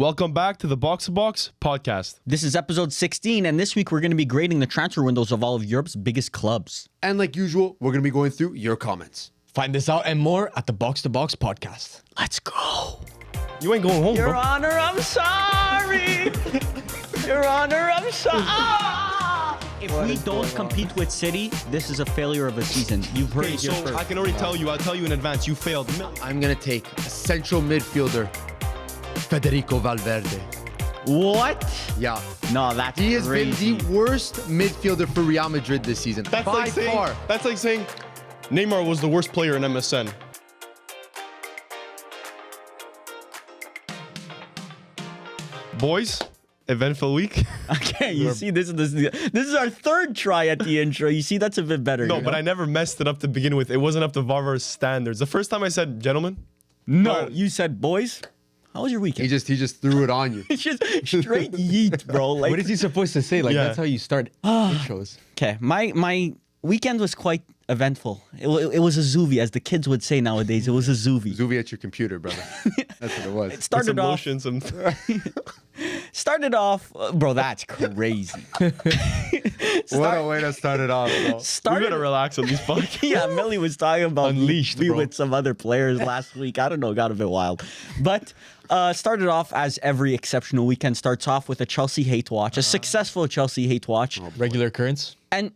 Welcome back to the Box2Box podcast. This is episode 16, and this week we're going to be grading the transfer windows of all of Europe's biggest clubs. And like usual, we're going to be going through your comments. Find this out and more at the Box2Box podcast. Let's go. You ain't going home, Your bro. Honor, I'm sorry. Your Honor, I'm sorry. If we don't compete with City, this is a failure of a season. You've heard Okay, it here so first. I can already tell you, I'll tell you in advance, you failed. I'm going to take a central midfielder, Federico Valverde. What? Yeah. No, that's He has crazy. been the worst midfielder for Real Madrid this season. That's by far. That's like saying Neymar was the worst player in MSN. Boys, eventful week. Okay, you see, this is our third try at the intro. You see, that's a bit better. No, you but know? I never messed it up to begin with. It wasn't up to Varvar's standards. The first time I said, gentlemen, No, you said, boys, how was your He weekend? just threw it on you. It's just straight yeet, bro. Like, What is he supposed to say? Like, Yeah. that's how you start intros. okay, my weekend was quite eventful. It was a zoovie, as the kids would say nowadays. It was a zoovie. Zuvi at your computer, brother. That's what it was. It started some off. lotion, some. Bro. That's crazy. What a way to start it off, bro. We Started. gotta relax on these podcasts. Yeah, Millie was talking about Unleashed, me bro. with some other players last week. I don't know, got a bit wild. But started off as every exceptional weekend starts off with a Chelsea hate watch, a successful Chelsea hate watch. Regular occurrence. And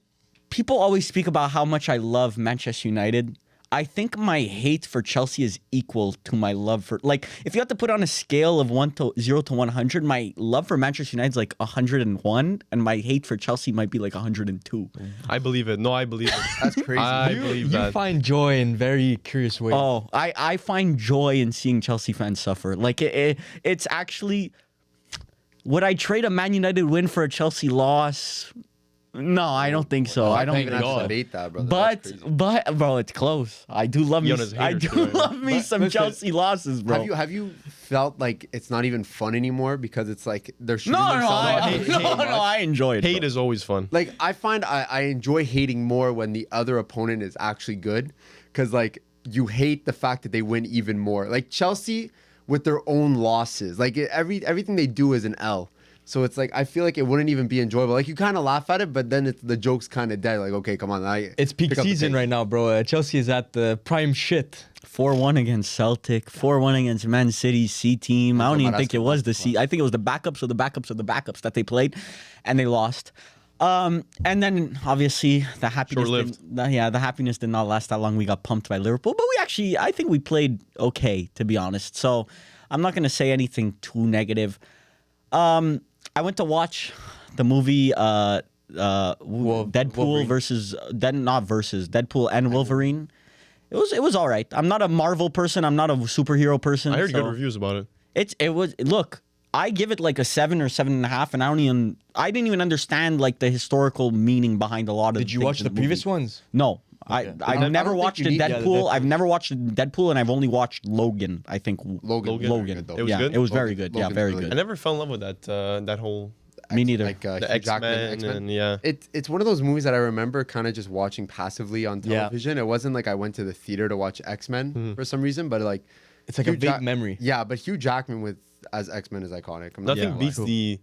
people always speak about how much I love Manchester United. I think my hate for Chelsea is equal to my love for, like, if you have to put on a scale of 0 to 100, my love for Manchester United is like 101, and my hate for Chelsea might be like 102. I believe it. No, I believe it. That's crazy. I believe You that. find joy in very curious ways. Oh, I find joy in seeing Chelsea fans suffer. Like, it's actually, would I trade a Man United win for a Chelsea loss? No, I don't think so. I don't Even think have so. to debate that, brother. That's crazy. But bro, it's close. I do love me. Yona's a I hater do too, right? love me some listen, Chelsea losses, bro. Have you felt like it's not even fun anymore because it's like they're shooting No, themselves out hate- of no, the game? I enjoy it. Hate bro. is always fun. Like I find I enjoy hating more when the other opponent is actually good, because like you hate the fact that they win even more. Like Chelsea with their own losses, like everything they do is an L. So it's like I feel like it wouldn't even be enjoyable. Like you kind of laugh at it, but then the joke's kind of dead. Like okay, come on, It's peak pick up the season pace. right now, bro. Chelsea is at the prime shit. 4-1 against Celtic, 4-1 against Man City's C team. I don't even about think it was the C. I think it was the backups of the backups of the backups that they played, and they lost. And then obviously the happiness, Short-lived. the happiness did not last that long. We got pumped by Liverpool, but I think we played okay, to be honest. So I'm not gonna say anything too negative. I went to watch the movie Deadpool Wolverine. Deadpool and Wolverine. It was all right. I'm not a Marvel person. I'm not a superhero person. I heard so good reviews about it. Look, I give it like a 7 or 7.5, and I didn't even understand like the historical meaning behind a lot of. Did you things watch in the movie. previous ones? No. Okay. I've never don't watched think a you need- yeah, the Deadpool. Deadpool. I've never watched Deadpool, and I've only watched Logan. I think Logan. Logan. Good, though. It was yeah, good? it was very Logan- good. Yeah, Logan's very really good. I never fell in love with that whole Me neither. Like the Hugh Jackman, X-Men X-Men. and yeah. It's one of those movies that I remember kind of just watching passively on Yeah. television. It wasn't like I went to the theater to watch X-Men for some reason, but like It's like a Hugh big Jack- memory. Yeah, but Hugh Jackman as X-Men is iconic. I'm not Nothing gonna beats lie. the.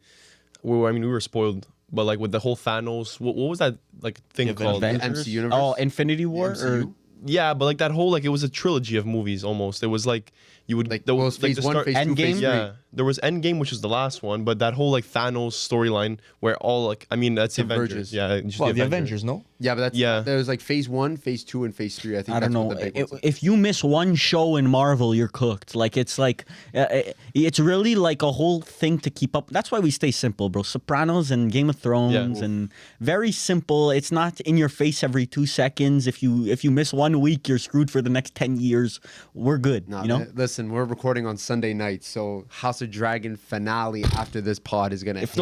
Well, I mean, we were spoiled, but like with the whole Thanos, what was that like thing Yeah, called? Avengers? MC universe. Oh, Infinity War. Or, MCU? Yeah, but like that whole like it was a trilogy of movies almost. It was like you would Like there well, was, phase the one, start- phase two, phase Endgame? three. Yeah, there was Endgame, which was the last one, but that whole like Thanos storyline where all like I mean that's Avengers. Converges. Yeah, just Well, the Avengers, no? Yeah, but that's Yeah. There's like phase 1, phase 2, and phase 3. I think I don't that's know. what the big ones are. If you miss one show in Marvel, you're cooked. Like it's really like a whole thing to keep up. That's why we stay simple, bro. Sopranos and Game of Thrones and very simple. It's not in your face every 2 seconds. If you miss 1 week, you're screwed for the next 10 years. We're good. Nah, you know. listen, we're recording on Sunday night, so House of Dragon finale after this pod is gonna. If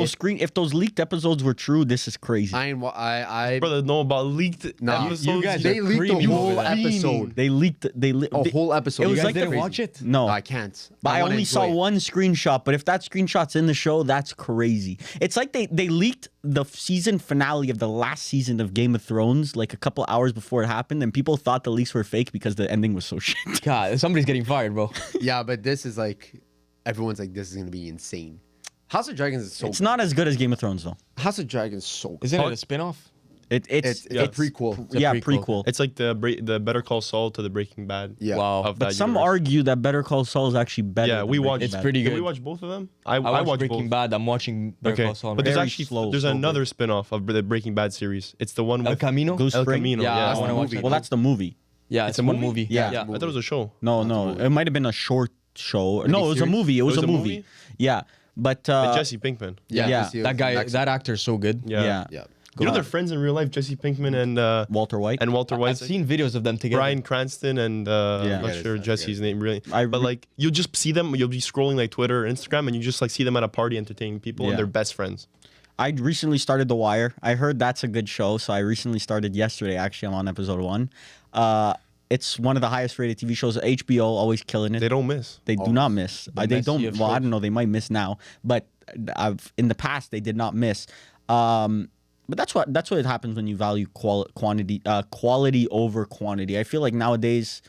those leaked episodes were true, this is crazy. I brother know about leaked Nah, episodes. you guys they are leaked a creepy whole over that. episode. They leaked. A whole episode. It was You guys like the- didn't crazy. watch it? No, I can't. But I wanna only saw enjoy it. one screenshot. But if that screenshot's in the show, that's crazy. It's like they leaked the season finale of the last season of Game of Thrones like a couple hours before it happened, and people thought the leaks were fake because the ending was so shit. God, somebody's getting fired, bro. Yeah, but this is like everyone's like, this is gonna be insane. House of Dragons is so. It's not as good as Game of Thrones though. House of Dragons is so. Good. Isn't it a spin-off? It's a prequel. a Yeah, prequel. prequel. It's like the Better Call Saul to the Breaking Bad. Yeah. Wow. Of But that some universe. argue that Better Call Saul is actually better. Yeah, than we Breaking watched. It's Bad. pretty Did good. we watch both of them? I watched watched Breaking both. Bad. I'm watching Better Okay, Call Saul. but there's Very actually slow, there's so another spin-off of the Breaking Bad series. It's the one El with Camino. Goose El Spring? Camino. Yeah, Yeah, I wanna watch movie. that. Well, that's the movie. Yeah, It's it's a one movie? movie. Yeah. I thought it was a show. No, it might have been a short show. No, it was a Miniseries? movie. It was was a a movie. movie? Yeah, but With Jesse Pinkman. Yeah. That guy, that actor is so good. Yeah. Yeah. You know they're friends in real life, Jesse Pinkman and Walter White. Walter White. I've seen videos of them together. Brian Cranston and I'm not Forget sure it, Jesse's name really. I But re- like you'll just see them, you'll be scrolling like Twitter or Instagram and you just like see them at a party entertaining people Yeah. and they're best friends. I recently started The Wire. I heard that's a good show, so I recently started yesterday. Actually, I'm on episode 1. It's one of the highest rated TV shows. HBO always killing it. They don't miss. They do not miss. They Messi don't. of Well, I shows. don't know. They might miss now, but in the past they did not miss. But that's what happens when you value quality over quantity. I feel like nowadays,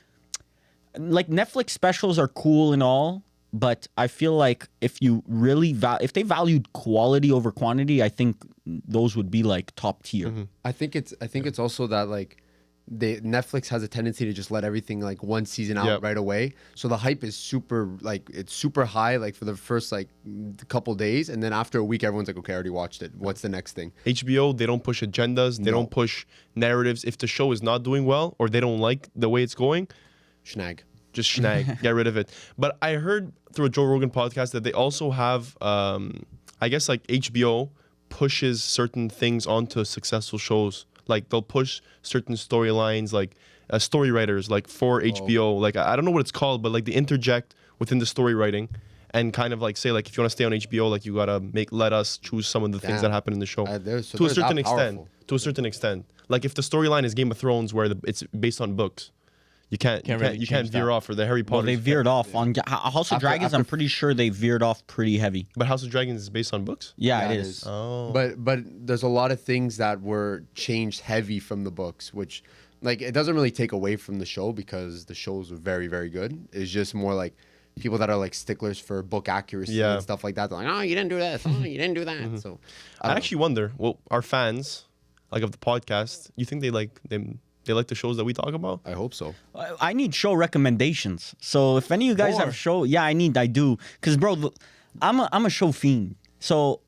like Netflix specials are cool and all, but I feel like if you really if they valued quality over quantity, I think those would be like top tier. I think it's also that like Netflix has a tendency to just let everything like one season out Yep. right away. So the hype is it's super high like for the first like couple days, and then after a week everyone's like, okay, I already watched it. What's the next thing? HBO, they don't push agendas, they don't push narratives. If the show is not doing well or they don't like the way it's going, Schnag. just snag, get rid of it. But I heard through a Joe Rogan podcast that they also have, I guess like HBO pushes certain things onto successful shows. Like they'll push certain storylines, like story writers, like for HBO. Like I don't know what it's called, but like they interject within the story writing, and kind of like say like if you want to stay on HBO, like you gotta let us choose some of the things Damn. that happen in the show So to a they're certain that extent. powerful. To a certain extent, like if the storyline is Game of Thrones, where it's based on books, you can't really you can't change veer that. off, or the Harry Potter. Well, they veered off on House of Dragons. I'm pretty sure they veered off pretty heavy. But House of Dragons is based on books. Yeah, Yeah, it it is. is. Oh. But there's a lot of things that were changed heavy from the books, which like it doesn't really take away from the show because the shows were very, very good. It's just more like people that are like sticklers for book accuracy Yeah. and stuff like that. They're like, oh, you didn't do this. Oh, you didn't do that. So I actually wonder, well, our fans, like of the podcast, you think they like them? They like the shows that we talk about? I hope so. I need show recommendations. So if any of you guys More. have show, yeah, I do. Cause bro, look, I'm a show fiend. So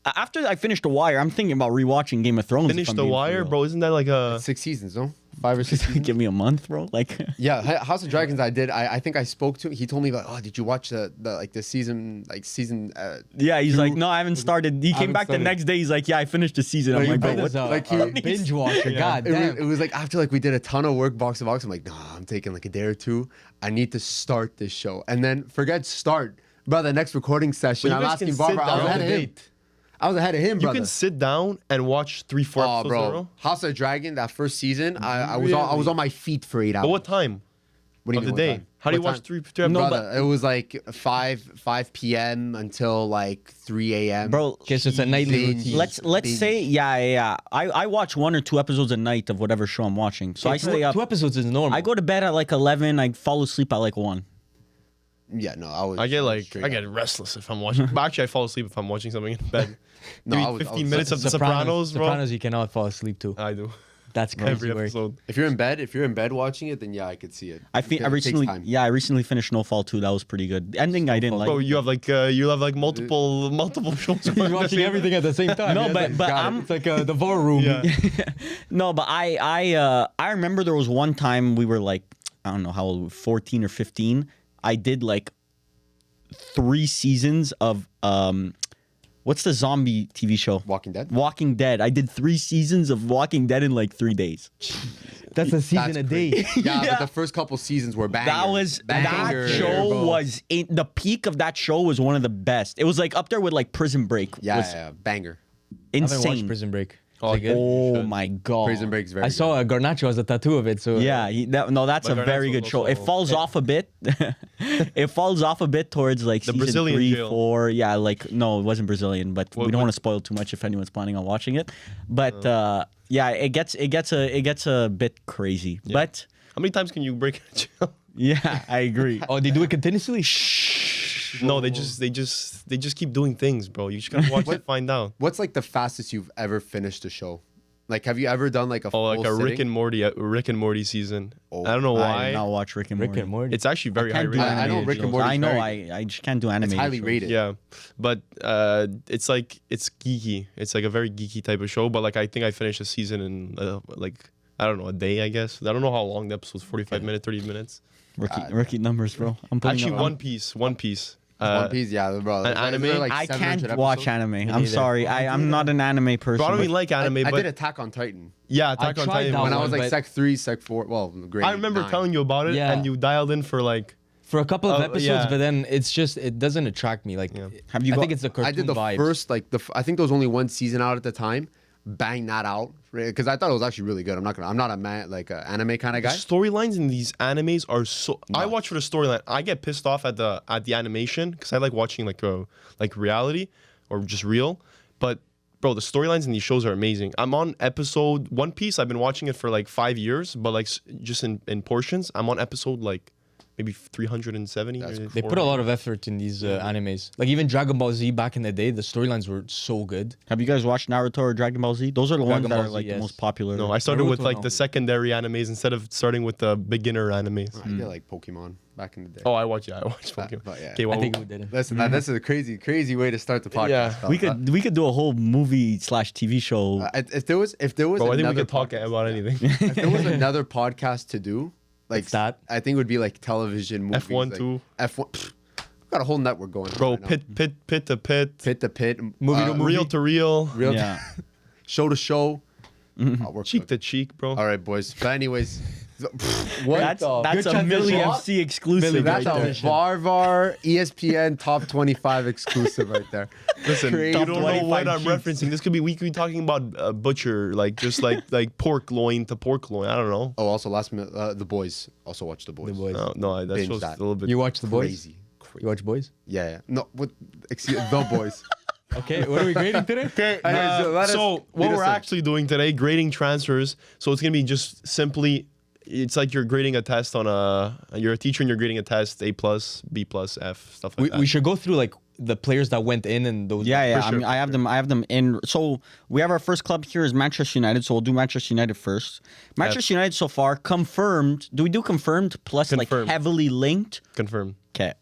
after I finish The Wire, I'm thinking about rewatching Game of Thrones. Finish The Wire, bro. Isn't that like a? 6 seasons, no? 5 or 6 seasons. Give me a month, bro. Like, Yeah, House of Dragons. I did. I think I spoke to. He told me like, oh, did you watch the season? yeah, he's like, no, I haven't started. He came haven't back the started. next day. He's like, yeah, I finished the season. I'm Like, like, bro, bro, what- what? like a he- binge watcher. God It was, damn. it was like after like we did a ton of work Box2Box. I'm like, nah, I'm taking like a day or two. I need to start this show, and then forget start, brother. Next recording session, But you I'm guys can asking Barbara. sit I was down ahead of and him. I was ahead of him, You brother. can sit down and watch 3-4 Oh, episodes in a bro, row. House of Dragon. That first season, I was on my feet for 8 hours. But what time What do you of mean, the what day? time? How do you What watch time? 3 episodes? No, Brother, it was like 5 p.m. until like 3 a.m. Bro, Okay, so it's a nightly Binge. routine. let's Binge. say, yeah. I watch 1 or 2 episodes a night of whatever show I'm watching. So I stay up. 2 episodes is normal. I go to bed at like 11. I fall asleep at like 1. Yeah, no, I was. I get like straight I up. get restless if I'm watching. But actually, I fall asleep if I'm watching something in bed. No, Give I me was- 15 minutes of The Sopranos, Sopranos, bro. Sopranos, you cannot fall asleep to. I do That's crazy every work. episode. If you're in bed watching it, then yeah, I could see it. I think I It takes recently, time. I recently finished Snowfall 2. That was pretty good. The ending I didn't like. Bro, you have like multiple shows. He's watching everything at the same time. No, Yeah, but- it's but like- I'm- it's like the VAR room. Yeah. No, but I remember there was one time we were like, I don't know how old, 14 or 15. I did like 3 seasons of what's the zombie TV show? Walking Dead. Walking Dead. I did 3 seasons of Walking Dead in like 3 days. That's a season That's a day. crazy. Yeah, Yeah. but the first couple seasons were bangers. That was Bangers. that show bro. was the peak of that show was one of the best. It was like up there with like Prison Break. Yeah, was yeah, banger. I haven't watched insane. Prison Break. Oh, Is it good? Oh my god. Prison Break's very. I saw Garnacho has a tattoo of it. So Yeah, that's But a very Garnacho's good show. It also- falls off a bit. It falls off a bit towards like The season Brazilian 3, jail. 4. Yeah, like no, it wasn't Brazilian, but we What- don't want what- to spoil too much if anyone's planning on watching it. But yeah, it gets a bit crazy. But How many times can you break a jail? yeah, I agree. Oh, they do it continuously? No, they just keep doing things, bro. You just gotta watch it, find out. What's like the fastest you've ever finished a show? Like, have you ever done like a Oh, full like a Rick sitting? and Morty season. Oh, I don't know I why. did not watch Rick and Morty. Rick and Morty. It's actually very high Can't do rated. I know animated Rick and shows. Morty's I know. very- I just can't do animated. It's highly shows. rated. Yeah, but it's like it's geeky. It's like a very geeky type of show. But like I think I finished a season in like I don't know, a day. I guess I don't know how long the episode's 45 minutes, 30 minutes. Rookie numbers, bro. I'm putting Actually, up- One Piece. One Piece, yeah, bro. an Is anime? there, like, I 700 can't watch episodes? anime. I'm neither. sorry. I'm not an anime person. Bro, I don't but- even like anime, I but did Attack on Titan yeah, Attack on tried Titan. that when I one, was like but- Sec 3, Sec 4. Well, grade I remember 9. telling you about it, Yeah. and you dialed in for like. For a couple of episodes, yeah. but then it doesn't attract me. Like, Have you I got- think it's the cartoon I did the vibes. first like I think there was only one season out at the time. Bang that out because I thought it was actually really good. I'm not a man like an anime kind of The guy. storylines in these animes are so. I watch for the storyline. I get pissed off at the animation because I like watching like reality or just real. But bro, the storylines in these shows are amazing. I'm on episode One Piece. I've been watching it for like 5 years, but like just in portions. I'm on episode like maybe 370. That's or They put a lot of effort in these animes. Like even Dragon Ball Z back in the day, the storylines were so good. Have you guys watched Naruto or Dragon Ball Z? Those are the ones Dragon that Ball are Z, like the yes. most popular. No, I started with Naruto, like no. the secondary animes instead of starting with the beginner animes. I did like Pokemon back in the day. Oh, I watched Pokemon. but yeah. Okay, I well, think we did it. Listen, this is a crazy way to start the podcast. Yeah. fella. we could do a whole movie / TV show. If there was bro, I think we another could talk podcast- about anything. if there was another podcast to do, like What's that? I think it would be like television movies. F1 like, too. F1. We've got a whole network going. Bro, on right now. pit to pit, Pit to pit, Movie to movie. reel to reel, real Yeah. show to show. Oh, we're cheek cooked. to cheek, bro. All right, boys. But anyways, what That's the- that's Good a Millie transition. FC exclusive That's right there. a VAR ESPN top 25 exclusive right there. Listen, Crazy. you don't know what 25 I'm cheeks. referencing. This could be we could be talking about butcher, like just like pork loin to pork loin. I don't know. Oh, also last minute, The Boys. Also watch The Boys. The Boys. No, that Binge show's that. a little bit. You watch the boys? Crazy. You watch boys? Yeah. No, what? Excuse The Boys. Okay, what are we grading today? Okay, Anyways, so let us- so lead what us we're in. actually doing today, grading transfers. So it's gonna be just simply, it's like you're grading a test on you're a teacher and you're grading a test, A+, B+, F, stuff like that. We should go through like the players that went in and those. Yeah, yeah. For I sure, mean, I have them in. So we have our first club here is Manchester United. So we'll do Manchester United first. Manchester United so far confirmed. Do we do confirmed plus Confirmed. like heavily linked? Confirm. Okay,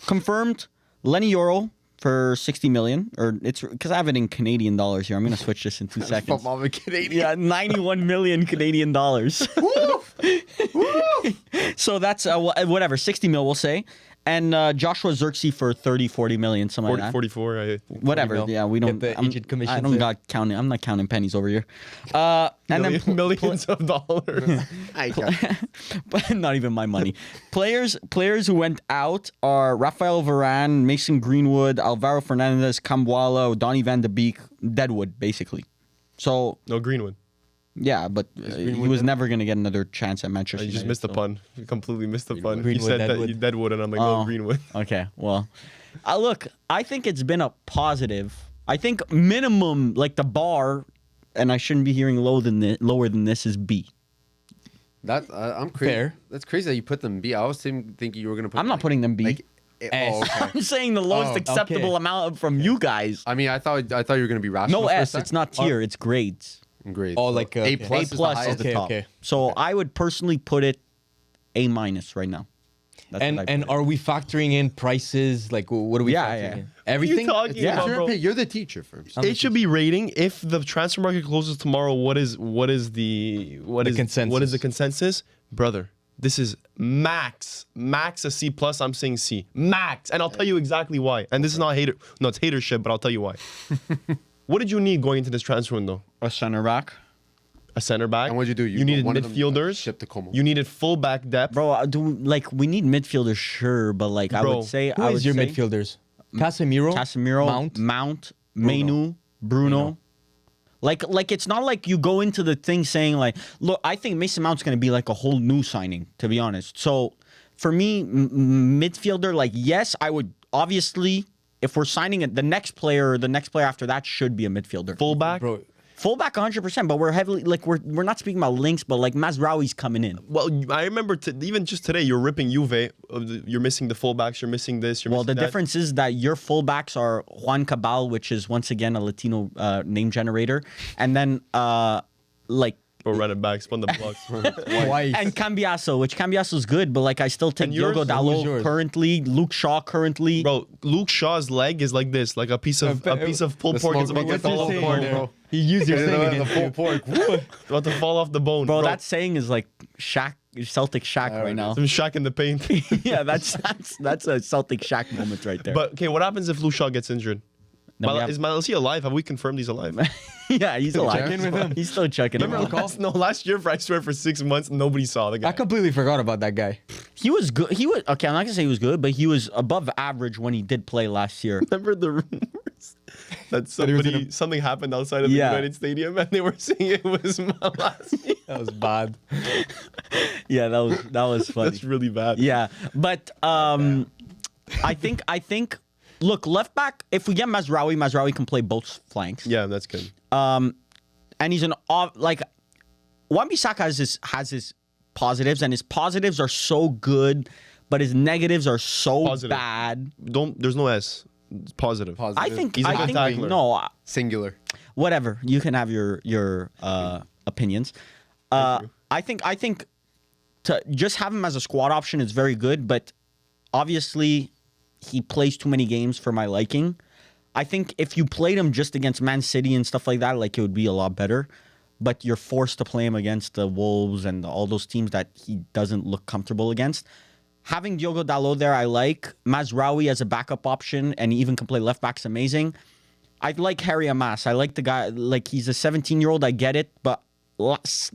confirmed. Lenny Yoro for 60 million, or it's because I have it in Canadian dollars here. I'm gonna switch this in 2 seconds. Football Canadian. Yeah, 91 million Canadian dollars. So that's whatever, 60 mil we'll say. And Joshua Xerxes for 30, 40 million, something 40, like that. 44. I think. Whatever. mil. Yeah, we don't. Get the I'm, agent commission I don't too. got counting. I'm not counting pennies over here. And then Millions of dollars. but not even my money. Players who went out are Rafael Varane, Mason Greenwood, Alvaro Fernandez, Kambuala, Donny van de Beek, Deadwood, basically. So No, Greenwood. yeah, but he was never gonna get another chance at Manchester. You just United, missed the so- pun. You completely missed the pun. You Greenwood, said that Deadwood. you Deadwood, and I'm like, Oh. no, Greenwood. Okay, well, look, I think it's been a positive. I think minimum, like the bar, and I shouldn't be hearing lower than this is B. That I'm crazy. Fair. That's crazy that you put them B. I was thinking you were gonna put. I'm not like- putting them B. Like, oh, okay. I'm saying the lowest Oh, acceptable okay. amount from you guys. I mean, I thought you were gonna be rational. No for a S, sec. it's not tier, it's grades. Great. Oh, like, A okay. plus A is the plus is highest. the top. okay. So I would personally put it A minus right now. That's And what I and put it. are we factoring in prices? Like, what are we Yeah, factoring yeah. in? Everything? talking Yeah. about, bro? You're the teacher first. It should be rating. If the transfer market closes tomorrow, what is the consensus. What is the consensus, brother? This is max a C plus. I'm saying C max, and I'll tell you exactly why. And this is not hater. No, it's hatership, but I'll tell you why. What did you need going into this transfer window? a center back. A center back. And what'd you do? You needed one of them, midfielders. shipped to Como. You needed full back depth. Bro, we need midfielders, sure, but like I Bro, would say Who is your midfielders? Casemiro? Casemiro, Mount? Manu, Bruno. Like it's not like you go into the thing saying like, look, I think Mason Mount's gonna be like a whole new signing, to be honest. So for me, midfielder, like yes, I would obviously if we're signing it, the next player after that should be a midfielder. Full back. Bro, Fullback 100%, but we're heavily like we're not speaking about links, but like Mazraoui's coming in. Well, I remember even just today, you're ripping Juve. You're missing the fullbacks. You're missing this. You're Well, missing the that. difference is that your fullbacks are Juan Cabal, which is once again a Latino name generator, and then like. Or running back, spun the blocks. Twice. And Cambiaso, which Cambiaso's good, but like I still take And yours? Diogo Who's Dalot yours? currently, Luke Shaw currently. Bro, Luke Shaw's leg is like this, like a piece of pulled pork is about to Get the fall off whole the pork, bone. bro. He used your thing The against full you. pork. About to fall off the bone, Bro, that saying is like Celtic Shaq right now. Some shack in the paint. Yeah, that's a Celtic Shaq moment right there. But okay, what happens if Luke Shaw gets injured? No, we have- Is he alive? Have we confirmed he's alive? yeah, he's alive. Check in with him. He's still checking him Remember out. last year, I swear, for 6 months, nobody saw the guy. I completely forgot about that guy. He was good. He was okay. I'm not gonna say he was good, but he was above average when he did play last year. Remember the rumors that he was something happened outside of the Yeah. United Stadium, and they were saying it was Malassi. That was bad. Yeah, that was funny. That's really bad. Yeah, but I think. Look, left back. If we get Mazraoui can play both flanks. Yeah, that's good. And he's like Wan-Bissaka has his positives, and his positives are so good, but his negatives are so Positive. bad. There's no S. It's positive. I think He's a good tackler. no, Singular. whatever. You can have your opinions. I think to just have him as a squad option is very good, but obviously he plays too many games for my liking. I think if you played him just against Man City and stuff like that, like it would be a lot better. But you're forced to play him against the Wolves and all those teams that he doesn't look comfortable against. Having Diogo Dalot there, I like. Mazraoui as a backup option, and he even can play left back's amazing. I like Harry Amas. I like the guy. Like he's a 17-year-old. I get it, but last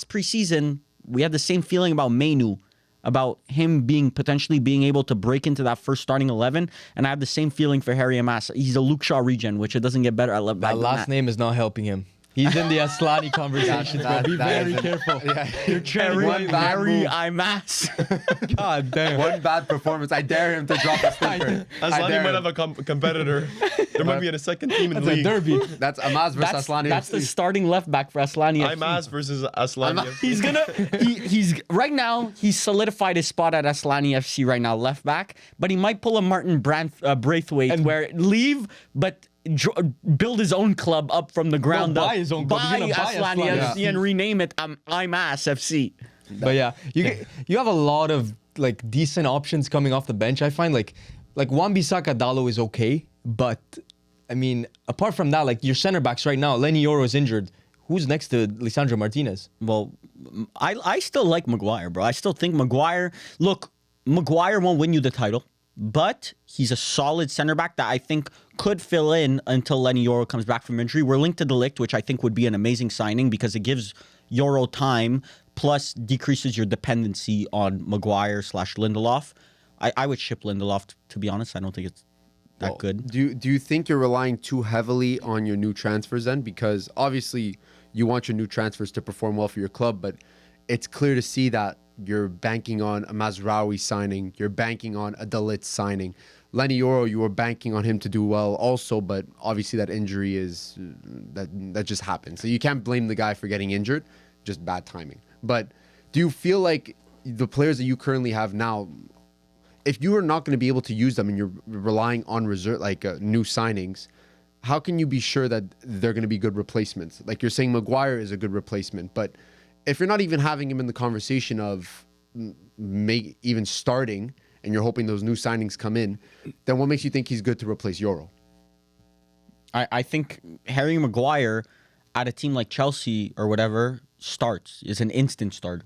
preseason we had the same feeling about Mainu, about him potentially being able to break into that first starting 11, and I have the same feeling for Harry Amas. He's a Luke Shaw regen, which it doesn't get better. I love That last name is not helping him. He's in the Aslani conversations, bro. Be very careful. You're treading One bad Harry move. Amas. God damn. One bad performance. I dare him to drop a stinker. Aslani might have a competitor. There might be a second team in the That's a league. derby. That's Amaz versus Aslani. That's the starting left back for Aslani. I'm As versus Aslani. He's right now. He's solidified his spot at Aslani FC right now, left back. But he might pull a Martin Braithwaite, where leave, but build his own club up from the ground buy up. his own club. He's Buy gonna buy Aslani Aslani FC and rename it I'm Ass FC. But yeah, you have a lot of like decent options coming off the bench. I find like Wan-Bissaka Dalot is okay, but I mean, apart from that, like your center backs right now, Lenny Yoro is injured. Who's next to Lisandro Martinez? Well, I still like Maguire, bro. I still think Maguire. Look, Maguire won't win you the title, but he's a solid center back that I think could fill in until Lenny Yoro comes back from injury. We're linked to Delict, which I think would be an amazing signing because it gives Yoro time, plus decreases your dependency on Maguire / Lindelof. I would ship Lindelof, to be honest. I don't think it's that good. Do you think you're relying too heavily on your new transfers then? Because obviously you want your new transfers to perform well for your club, but it's clear to see that you're banking on a Mazraoui signing. You're banking on a Dalit signing. Lenny Yoro, you were banking on him to do well also, but obviously that injury is that just happened. So you can't blame the guy for getting injured, just bad timing. But do you feel like the players that you currently have now, if you are not going to be able to use them and you're relying on reserve, like new signings, how can you be sure that they're going to be good replacements? Like you're saying Maguire is a good replacement, but if you're not even having him in the conversation of even starting and you're hoping those new signings come in, then what makes you think he's good to replace Yoro? I think Harry Maguire at a team like Chelsea or whatever is an instant starter.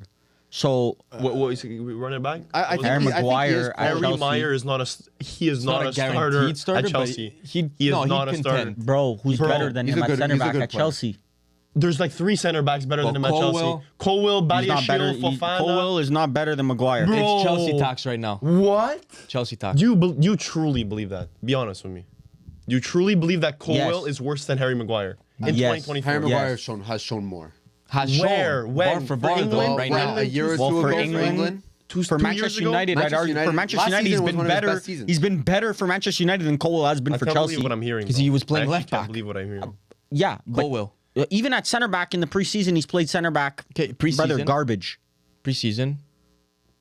So What is he running it back? I think Harry he- I think he is Maguire quality. at Harry Chelsea. Meyer is not not a a starter guaranteed starter, at but Chelsea. he'd He is no, not he'd a starter. contend. Bro, who's Bro, better than he's him a at good- center he's a back good at player. Chelsea? There's like 3 center backs better than him at Colwill. Chelsea. Colwill, He's not better. Badiashile, Fofana. Colwill is not better than Maguire. Bro. It's Chelsea tax right now. What? Chelsea tax. You truly believe that? Be honest with me. You truly believe that Colwill Yes. is worse than Harry Maguire in Yes. 2024? Harry Maguire Yes. has shown more. Has Where? shown When? bar for For bar England? though, right Well, now. a year or Well, two for ago England, Two for years Manchester ago? United, Manchester I'd argue United- for Manchester last United, season he's was been one of his better. best seasons. He's been better for Manchester United than Colwill has been I for can't Chelsea. believe what I'm hearing. 'Cause bro. he was playing I left actually can't back. believe what I'm hearing. Yeah, but Colwill. Even at center back in the preseason, he's played center back. Okay, preseason. Brother, garbage. Preseason.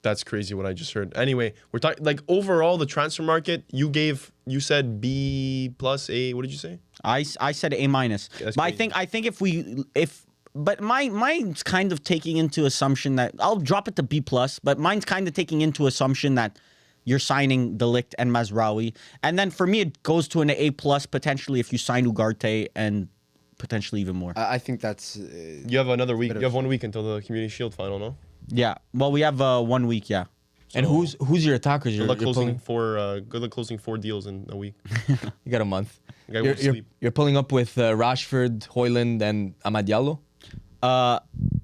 That's crazy what I just heard. Anyway, we're talking like overall the transfer market. You said B plus A. What did you say? I said A minus. That's But crazy. I think but mine's kind of taking into assumption that I'll drop it to B plus, but mine's kind of taking into assumption that you're signing De Ligt and Mazraoui, and then for me it goes to an A plus potentially if you sign Ugarte and potentially even more. I think that's. You have another week. You have 1 week until the Community Shield final, no? Yeah. Well, we have 1 week. Yeah. And who's your attackers? Good luck closing pulling? good luck closing 4 deals in a week. You got a month. The guy won't sleep. You're pulling up with Rashford, Højlund, and Amad Diallo.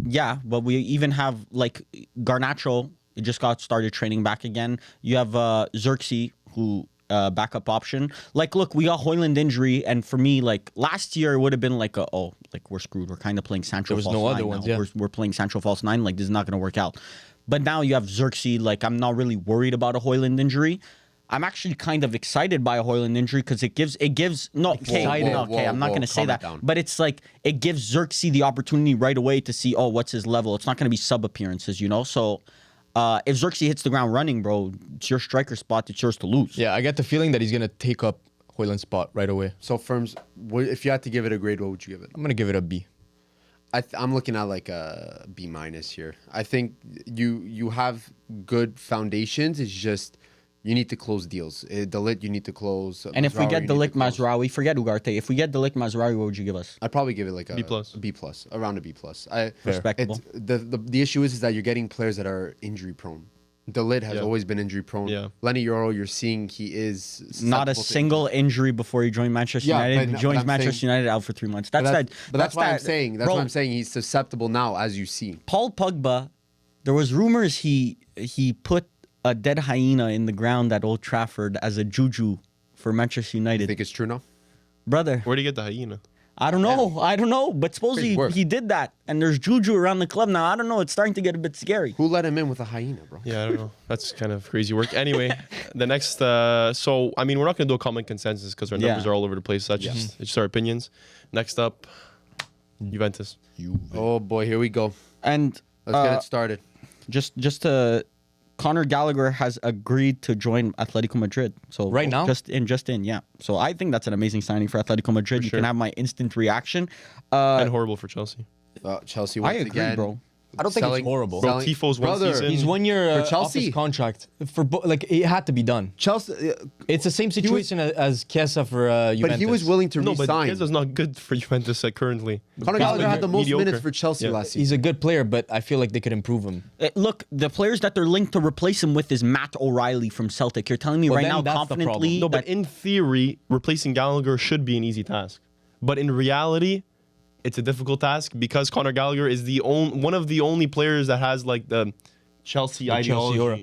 Yeah, but we even have like Garnacho. It just got started training back again. You have Xerxes, who backup option. Like, look, we got Højlund injury, and for me, like last year, it would have been like, we're screwed. We're kind of playing Sancho. There was false no other nine ones, now. yeah. We're playing Sancho false 9. Like, this is not going to work out. But now you have Xerxes. Like, I'm not really worried about a Højlund injury. I'm actually kind of excited by a Højlund injury because it gives no okay, Excited. I'm not going to say calm it that, down. but it's like it gives Xerxes the opportunity right away to see what's his level. It's not going to be sub appearances, you know. So if Xerxes hits the ground running, bro, it's your striker spot. It's yours to lose. Yeah, I get the feeling that he's gonna take up Højlund's spot right away. So firms, if you had to give it a grade, what would you give it? I'm gonna give it a B. I'm looking at like a B minus here. I think you have good foundations. It's just you need to close deals. De Ligt, you need to close. And if we Mazraoui, get you De need Ligt, to close. Mazraoui, forget Ugarte. If we get De Ligt, Mazraoui, what would you give us? I'd probably give it like a B plus. B plus, around a B plus. Respectable. The issue is that you're getting players that are injury prone. De Ligt has Yeah. always been injury prone. Yeah. Lenny Yoro, you're seeing he is Not a susceptible to single injury before he joined Manchester Yeah, United. but He joins I'm Manchester saying- United out for 3 months. But that's why I'm that- saying. That's bro, why I'm saying he's susceptible now, as you see. Paul Pogba, there was rumors he put a dead hyena in the ground at Old Trafford as a juju for Manchester You United. think it's true now? Brother, Where do you get the hyena? I don't know. But supposedly Crazy work. he did that, and there's juju around the club now. I don't know. It's starting to get a bit scary. Who let him in with a hyena, bro? Yeah, I don't know. That's kind of crazy work. Anyway, the next. So I mean, we're not gonna do a common consensus because our numbers Yeah. are all over the place. That's just it's our opinions. Next up, Juventus. Oh boy, here we go. And Let's get it started. just to Conor Gallagher has agreed to join Atletico Madrid. So Right now? just in, yeah. So I think that's an amazing signing for Atletico Madrid. You sure. can have my instant reaction. And horrible for Chelsea. Chelsea I once agree, again. bro. I don't think it's horrible. Bro, Tifo's one brother, season. He's 1 year For Chelsea? off his contract for like it had to be done. Chelsea, It's the same situation as Chiesa for Juventus. but he was willing to No, but resign. Chiesa's not good for Juventus currently. Conor Gallagher had the most Mediocre. minutes for Chelsea Yeah. last season. He's a good player, but I feel like they could improve him. Look, the players that they're linked to replace him with is Matt O'Reilly from Celtic. You're telling me Well, right then now that's the confidently problem. No, but that in theory, replacing Gallagher should be an easy task. But in reality, it's a difficult task because Conor Gallagher is one of the only players that has like the Chelsea Chelsea ideology aura.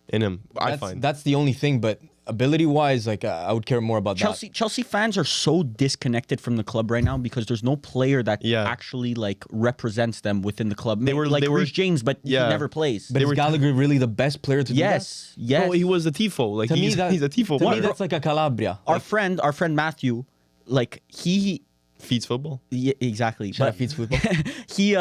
in him. I find. That's the only thing, but ability-wise, like I would care more about Chelsea fans are so disconnected from the club right now because there's no player that Yeah. actually like represents them within the club. They were- like they were- Reece James, but yeah. he never plays. that. But is Gallagher really the best player to do that? yes, yes. No, he was a tifo. Like To me, he's a tifo To me, player. that's like a Calabria. our friend Matthew, like he Feeds football. yeah, exactly. Shout out But Feeds Football. he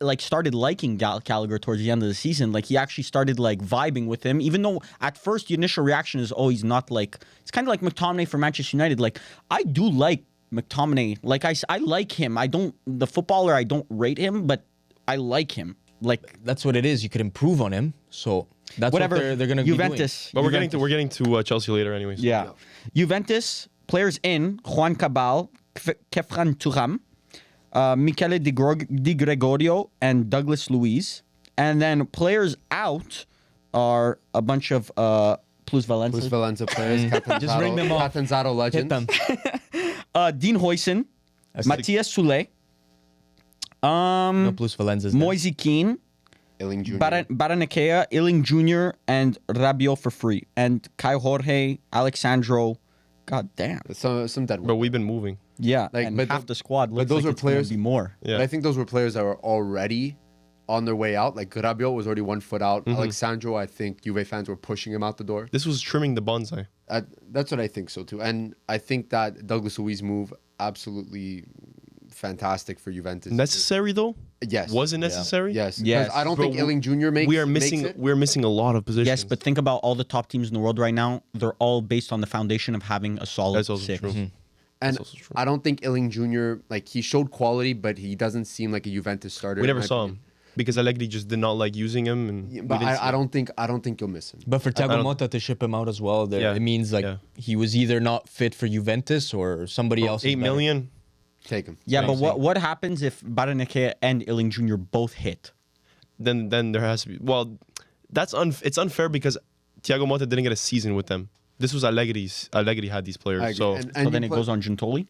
like started liking Gallagher towards the end of the season. Like he actually started like vibing with him, even though at first the initial reaction is, oh, he's not like. It's kind of like McTominay for Manchester United. Like I do like McTominay. Like I like him. I don't the footballer. I don't rate him, but I like him. Like That's what it is. You could improve on him. So that's whatever. what they're going to Juventus. But we're getting to Chelsea later, anyways. Yeah. Juventus players in Juan Cabal, Kefran Turam, Michele Di Gregorio, and Douglas Luiz. And then players out are a bunch of Plus Valenza. Plus Valenza players, Just ring them off. Catanzaro Hit legends. them. Dean Huijsen, Matthias Soule, No plus Valenzas. Moise Keane, Illing Jr. Baranakea, Illing Jr., and Rabiot for free. And Kai Jorge, Alexandro. God damn. Some dead But ones. we've been moving. Yeah, Like, and but half th- the squad looks but those like were it's gonna players- be more. Yeah. But I think those were players that were already on their way out. Like Rabiot was already 1 foot out. Alexandro, I think Juve fans were pushing him out the door. This was trimming the bonsai. That's what I think so too. And I think that Douglas Luiz move absolutely fantastic for Juventus. Necessary though? Yes. Was it necessary? Yes. Yes. Because I don't Bro, think Illing Jr. makes We are makes missing. it. We're missing a lot of positions. Yes, but think about all the top teams in the world right now. They're all based on the foundation of having a solid That's also 6. true. And That's also true. I don't think Illing Jr. like he showed quality, but he doesn't seem like a Juventus starter. We in never my saw opinion. him because Allegri just did not like using him, and we But didn't see I it. don't think you'll miss him. But for Thiago don't- Motta to ship him out as well, there Yeah. it means like Yeah. he was either not fit for Juventus or somebody else. is 8 better. million. Take him. Yeah, but Same. what happens if Baraneke and Illing Jr. both hit? Then there has to be. Well, it's unfair because Thiago Motta didn't get a season with them. This was Allegri's. Allegri had these I players, agree. so And So you then it play- goes on Gintoli?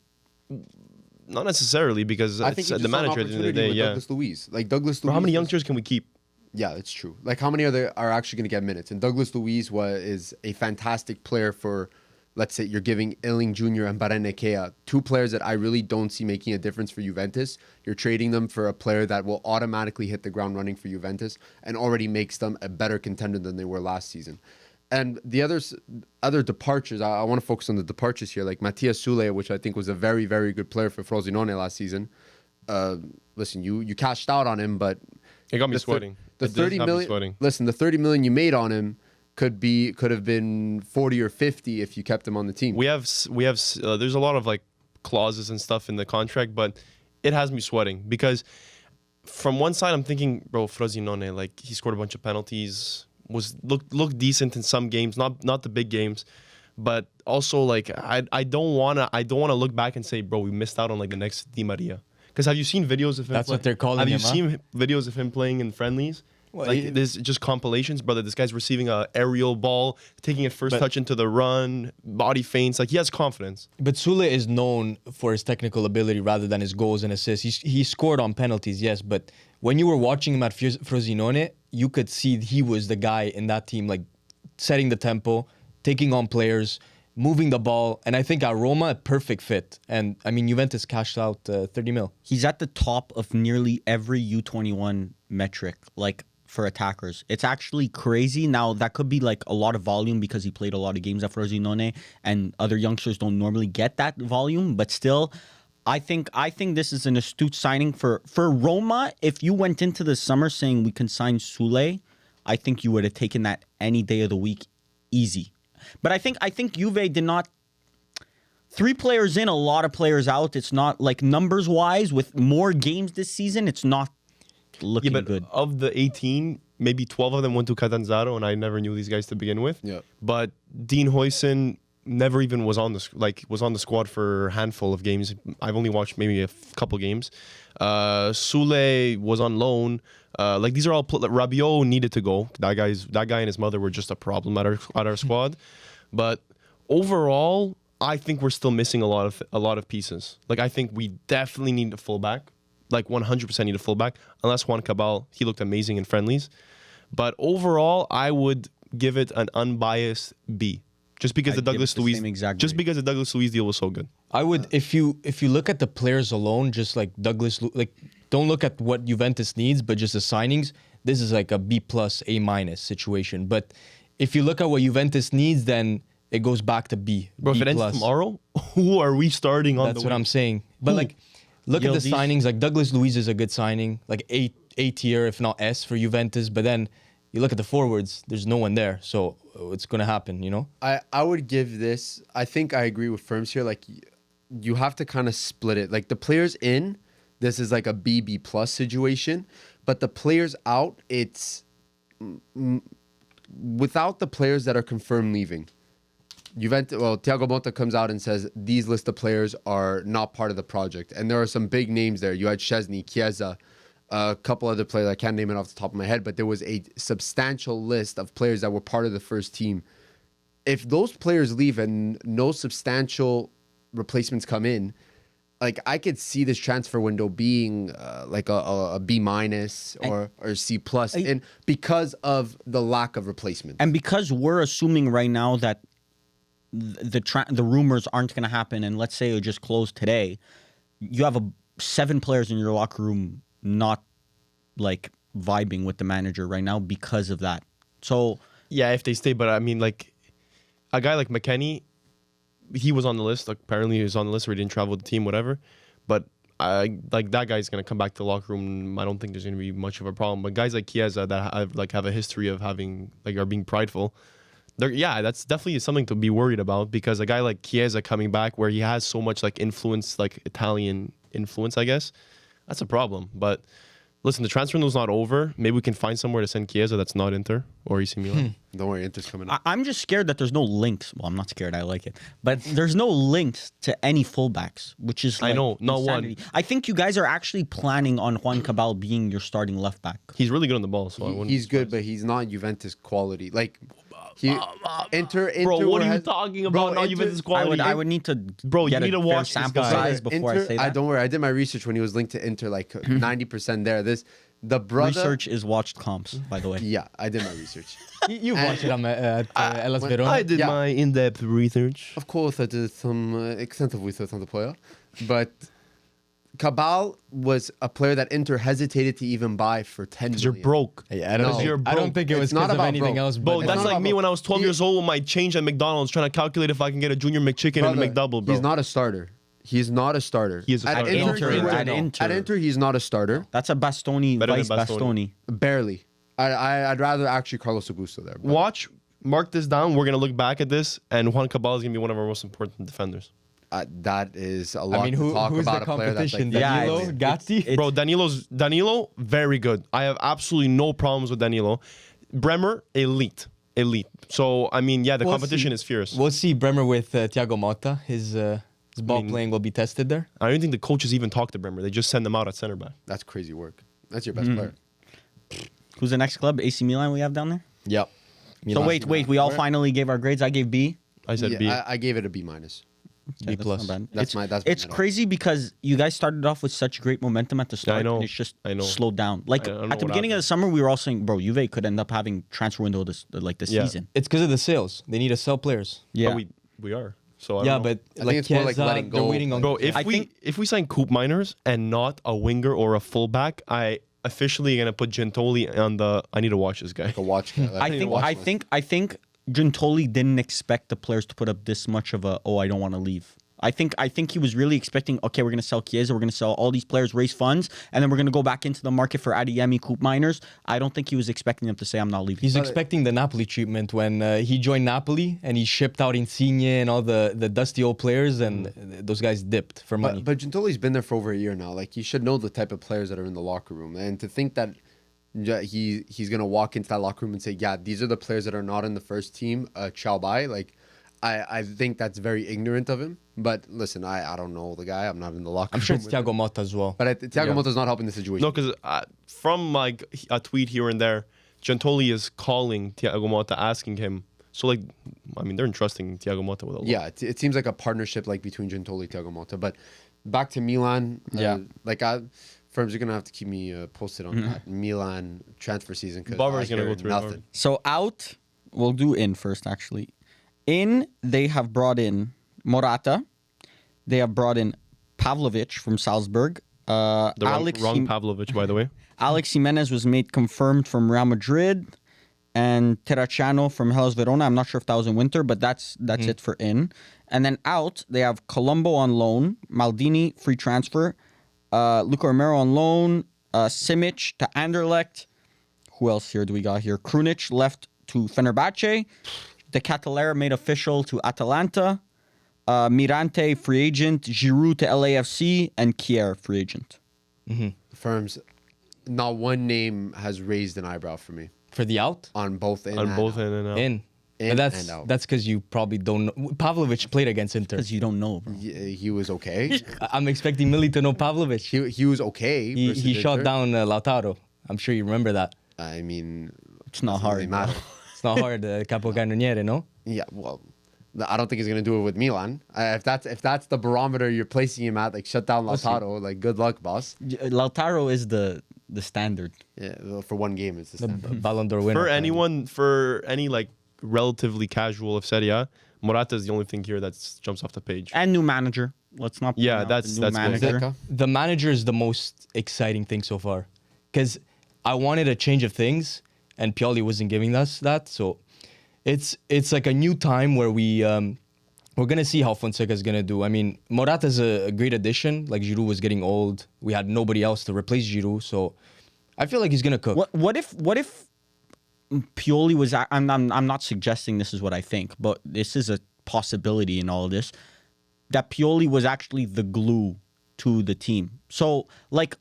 not necessarily because I think it's you the just saw an manager at the end of the opportunity day. with Yeah. Douglas Luiz. Like Douglas Bro, Luiz. how many was- youngsters can we keep? Yeah, it's true. Like how many are actually going to get minutes? And Douglas Luiz is a fantastic player for, let's say you're giving Illing Jr. and Baranekea, two players that I really don't see making a difference for Juventus. You're trading them for a player that will automatically hit the ground running for Juventus and already makes them a better contender than they were last season. And the other departures, I want to focus on the departures here, like Mattias Sule, which I think was a very, very good player for Frosinone last season. Listen, you cashed out on him, but It got me the thir- sweating. The It does 30 have me million. sweating. Listen, the 30 million you made on him could have been 40 or 50 if you kept him on the team. There's a lot of like clauses and stuff in the contract, but it has me sweating because from one side I'm thinking, bro, Frosinone, like he scored a bunch of penalties, looked decent in some games, not the big games, but also like I don't wanna look back and say, bro, we missed out on like the next Di Maria. Because have you seen videos of him? That's what they're calling Have you him, huh? seen videos of him playing in friendlies? Well, Like he- there's just compilations, brother. This guy's receiving a aerial ball, taking it first But- touch into the run, body feints. Like he has confidence. But Sule is known for his technical ability rather than his goals and assists. He scored on penalties, yes, but when you were watching him at Frosinone, you could see he was the guy in that team, like setting the tempo, taking on players, moving the ball. And I think at Roma, a perfect fit. And I mean, Juventus cashed out 30 mil. He's at the top of nearly every U21 metric, like for attackers. It's actually crazy. Now, that could be like a lot of volume because he played a lot of games at Frosinone and other youngsters don't normally get that volume. But still, I think this is an astute signing for Roma. If you went into the summer saying we can sign Sule, I think you would have taken that any day of the week easy. But I think Juve did not. 3 players in, a lot of players out. It's not like numbers wise with more games this season. It's not looking Yeah, but good. of the 18, maybe 12 of them went to Catanzaro, and I never knew these guys to begin with. Yeah. But Dean Huijsen never even was on the squad for a handful of games. I've only watched maybe a couple games. Sule was on loan. Like these are all Rabiot needed to go. That guy and his mother were just a problem at our squad. But overall, I think we're still missing a lot of pieces. Like I think we definitely need a fullback. Like 100% need a fullback. Unless Juan Cabal, he looked amazing in friendlies. But overall, I would give it an unbiased B. Just because I'd the give Douglas it the Luiz, same exact just grade. because the Douglas Luiz deal was so good. I would if you look at the players alone, just like like don't look at what Juventus needs, but just the signings. This is like a B plus A minus situation. But if you look at what Juventus needs, then it goes back to B. Bro, B if it ends plus. tomorrow, who are we starting on That's the what wing? I'm saying. But Who? like, look at the Yildiz? signings. Like Douglas Luiz is a good signing, like A tier, if not S for Juventus. But then you look at the forwards. There's no one there, so it's gonna happen. You know. I would give this. I think I agree with Firms here. Like, you have to kind of split it. Like the players in, this is like a B plus situation, but the players out, it's without the players that are confirmed leaving. Thiago Motta comes out and says these list of players are not part of the project, and there are some big names there. You had Szczesny, Chiesa, a couple other players. I can't name it off the top of my head, but there was a substantial list of players that were part of the first team. If those players leave and no substantial replacements come in, like I could see this transfer window being like a B minus or C plus, and because of the lack of replacements. And because we're assuming right now that the rumors aren't going to happen, and let's say it just closed today, you have 7 players in your locker room not like vibing with the manager right now because of that. So Yeah, if they stay. But I mean, like a guy like McKennie, he was on the list. Like, apparently, he was on the list, or he didn't travel with the team, whatever. But like that guy's gonna come back to the locker room. I don't think there's gonna be much of a problem. But guys like Chiesa that have a history of having are being prideful. That's definitely something to be worried about, because a guy like Chiesa coming back where he has so much like influence, like Italian influence, I guess, that's a problem. But listen, the transfer window's not over. Maybe we can find somewhere to send Chiesa that's not Inter or AC Milan. Don't worry, Inter's coming up. I'm just scared that there's no links. Well, I'm not scared. I like it, but there's no links to any fullbacks, which is I know, not insanity. one. I think you guys are actually planning on Juan Cabal being your starting left back. He's really good on the ball, so I wouldn't. He's good, but he's not Juventus quality. Like, Inter. Bro, what are you has- talking Bro, about? Not Inter- Juventus quality. I would need to Bro, you get need to a fair watch this sample guy. size before I Inter, say that. don't worry. I did my research when he was linked to Inter, like 90% there. The brother. Research is watched comps, by the way. Yeah, I did my research. You've watched it at Hellas Verona. I did Yeah. my in-depth research. Of course, I did some extensive research on the player, but Cabal was a player that Inter hesitated to even buy for 10 Because you're million. broke. Hey, I don't No. think, You're I don't broke. think it was It's not because of about anything broke. else. Bro, But that's not like about me when I was 12 He- years old with my change at McDonald's trying to calculate if I can get a junior McChicken and a Brother, McDouble, bro. He's not a starter. He's not a starter. He is a At starter. Inter, Inter, he was- at Inter. At Inter, he's not a starter. That's a Bastoni, Better than vice Bastoni. Bastoni. Barely. I'd rather actually Carlos Augusto there. But Watch, mark this down. We're going to look back at this, and Juan Cabal is going to be one of our most important defenders. that is a lot I mean, to talk who's about the a player that's competition? like Yeah, Danilo, it's- Gatti? Bro, Danilo, very good. I have absolutely no problems with Danilo. Bremer, elite. So, I mean, yeah, the We'll competition see. is fierce. We'll see Bremer with Thiago Motta. His ball mean- playing will be tested there. I don't think the coaches even talk to Bremer. They just send them out at center back. That's crazy work. That's your best player. Who's the next club? AC Milan we have down there? Yep. So wait, we all finally gave our grades. I gave B. I said Yeah, B. I gave it a B minus. B That's plus. not bad. That's my It's middle. crazy because you guys started off with such great momentum at the start, know. and it's just I know. slowed down. Like I don't know at the what beginning of the happened. summer, we were all saying, "Bro, Juve could end up having transfer window this Yeah. season." It's because of the sales. They need to sell players. Yeah, But we are. So I Yeah, don't know. but I like think it's more like Chiesa, letting they're go. waiting on. Bro, I if we sign Coop Miners and not a winger or a fullback, I officially gonna put Gentoli on the. I need to watch this guy. Like a watch. I think Gintoli didn't expect the players to put up this much of a I don't want to leave. I think he was really expecting, okay, we're gonna sell Chiesa, we're gonna sell all these players, raise funds, and then we're gonna go back into the market for Adeyemi, Coop Miners. I don't think he was expecting them to say I'm not leaving. He's expecting the Napoli treatment when he joined Napoli and he shipped out Insigne and all the dusty old players, and those guys dipped for money. But Gentoli's been there for over a year now. Like, you should know the type of players that are in the locker room. And to think that he's going to walk into that locker room and say, yeah, these are the players that are not in the first team, ciao, bye. Like, I think that's very ignorant of him. But listen, I don't know the guy. I'm not in the locker I'm room. sure it's with him. Thiago Motta as well. But Thiago Yeah. Motta's not helping the situation. No, because from like a tweet here and there, Gentoli is calling Thiago Motta, asking him. So like, I mean, they're entrusting Thiago Motta with a lot. Yeah, it seems like a partnership like between Gentoli and Thiago Motta. But back to Milan. Yeah. Firms are going to have to keep me posted on that Milan transfer season. Cause Barbara's I gonna hear go through it, nothing. Barbara. So out, we'll do in first actually. In, they have brought in Morata. They have brought in Pavlovic from Salzburg. The wrong Jim- Pavlovic, by the way. Alex Jimenez was made confirmed from Real Madrid, and Terracciano from Hellas Verona. I'm not sure if that was in winter, but that's it for in. And then out, they have Colombo on loan, Maldini free transfer, Luca Romero on loan, Simic to Anderlecht. Who else here do we got here? Krunic left to Fenerbahce. De Catalera made official to Atalanta. Mirante free agent, Giroud to LAFC, and Kier free agent. Firms, not one name has raised an eyebrow for me For the out? on both in On and both out. in and out. In. In But and out. that's because you probably don't know. Pavlovic played against Inter. Because you don't know, bro. He was okay. I'm expecting Millie to know Pavlovic. he was okay. He versus shot Inter. down Lautaro. I'm sure you remember that. I mean, It's not doesn't really hard. bro. matter. It's not hard, Capocannoniere, no? Yeah, well, I don't think he's gonna do it with Milan. If that's the barometer you're placing him at, like shut down Lautaro, like good luck, boss. Lautaro is the standard. Yeah, well, for one game, it's the The standard. Ballon d'Or winner. For any like relatively casual of Serie A, Morata is the only thing here that jumps off the page. And new manager. Let's not. Yeah, point out that's- the new that's good. manager. Zeka. The manager is the most exciting thing so far. Because I wanted a change of things, and Pioli wasn't giving us that. So it's like a new time where we're gonna see how Fonseca's gonna do. I mean, Morata's a great addition. Like Giroud was getting old. We had nobody else to replace Giroud, so I feel like he's gonna cook. What if Pioli was? I'm not suggesting this is what I think, but this is a possibility in all of this. That Pioli was actually the glue to the team. So like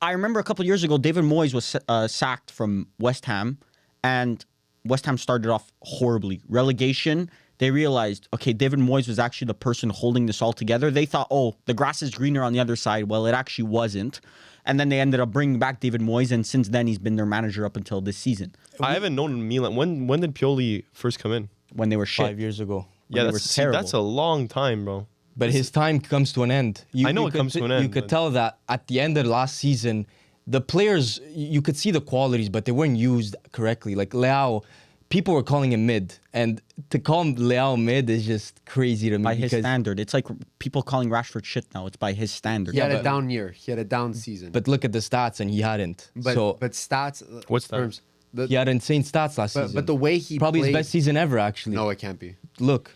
I remember a couple of years ago, David Moyes was sacked from West Ham, and West Ham started off horribly. Relegation. They realized, okay, David Moyes was actually the person holding this all together. They thought, oh, the grass is greener on the other side. Well, it actually wasn't. And then they ended up bringing back David Moyes, and since then he's been their manager up until this season. I haven't known Milan. When did Pioli first come in? When they were shit. 5 years ago. Yeah, they were terrible. that's a long time, bro. But his time comes to an end. I know it comes to an end, You could but- tell that at the end of last season, the players, you could see the qualities, but they weren't used correctly. Like Leao, people were calling him mid. And to call him Leao mid is just crazy to me. By his because- standard. It's like people calling Rashford shit now. It's by his standard. He had a but- down year. He had a down season. But look at the stats, and he hadn't. but stats. What's that? terms, the, He had insane stats last season. but the way he Probably played, his best season ever, actually. No, it can't be. Look,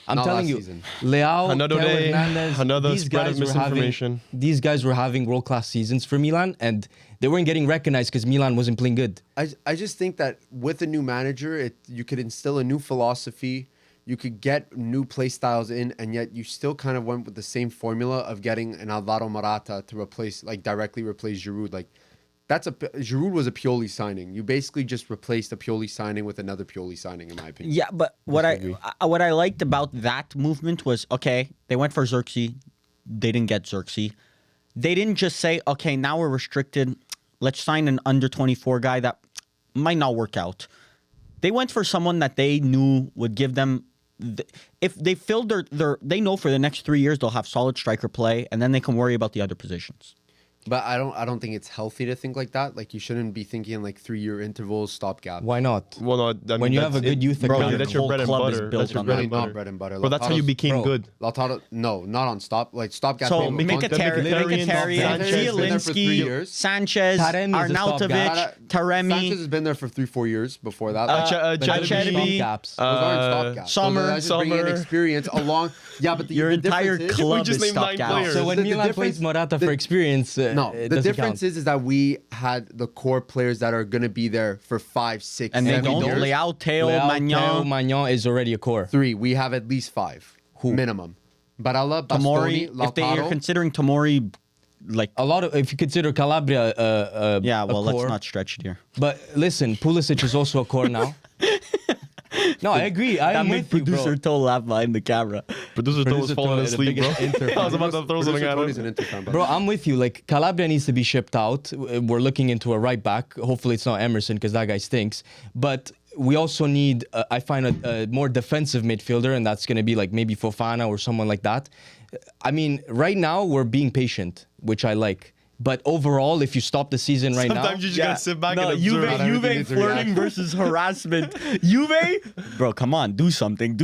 I'm Not telling last you, season. Leao, Another Theo day, Hernandez, another these spread of guys were misinformation. these guys were having world-class seasons for Milan, and they weren't getting recognized because Milan wasn't playing good. I just think that with a new manager, you could instill a new philosophy. You could get new play styles in, and yet you still kind of went with the same formula of getting an Alvaro Morata to replace, like directly replace Giroud. Like Giroud was a Pioli signing. You basically just replaced a Pioli signing with another Pioli signing, in my opinion. Yeah, but what I liked about that movement was, okay, they went for Xerxes. They didn't get Xerxes. They didn't just say, okay, now we're restricted. Let's sign an under 24 guy that might not work out. They went for someone that they knew would give them, if they filled they know for the next 3 years they'll have solid striker play, and then they can worry about the other positions. But I don't think it's healthy to think like that. Like you shouldn't be thinking in like 3-year intervals, stopgap. Why not? Well, no, I mean, When you have that's a good youth Bro, academy, that's your whole bread and club is butter. built That's your on bread that. and Really not butter. bread and butter. But that's how you became Bro. good. Lautaro, no, not on stopgap. So maybe. Mkhitaryan, Sanchez has been there for 3 Zielinski, years. Sanchez, Taremi is a stopgap. Arnautovic, Sanchez Taremi, has been there for 3-4 years before that. Acerbi, gaps. Those aren't stopgaps. Sommer, Those are just bringing in Sommer. experience along. Yeah, but your the entire difference is- club just is named 9 stopgap. players. So when The Milan difference- plays Morata the- for experience, No, it the doesn't difference count. is that we had the core players that are going to be there for 5, 6, And they 7 don't. years. Leao, Theo, Theo Magnan, Magnan is already a core. 3. We have at least 5. Who? Minimum. Barella, Tomori. Bastoni, If you're Lautaro. considering Tomori, like, A lot of, if you consider Calabria yeah, well, a let's core. not stretch it here. But listen, Pulisic is also a core now. No, I agree. I'm with you, bro. Toe laugh behind the camera. Producer Toe was Producer falling Toe, the asleep, bro. biggest Inter I was about to throw something Producer at Tony's an him. Inter fan, Bro, I'm with you. Like, Calabria needs to be shipped out. We're looking into a right back. Hopefully, it's not Emerson because that guy stinks. But we also need, I find, a more defensive midfielder, and that's going to be like maybe Fofana or someone like that. I mean, right now, we're being patient, which I like. But overall, if you stop the season right Sometimes you just gotta sit back and observe. Not everything Juve needs to flirting react. versus harassment. Juve, bro, come on, do something,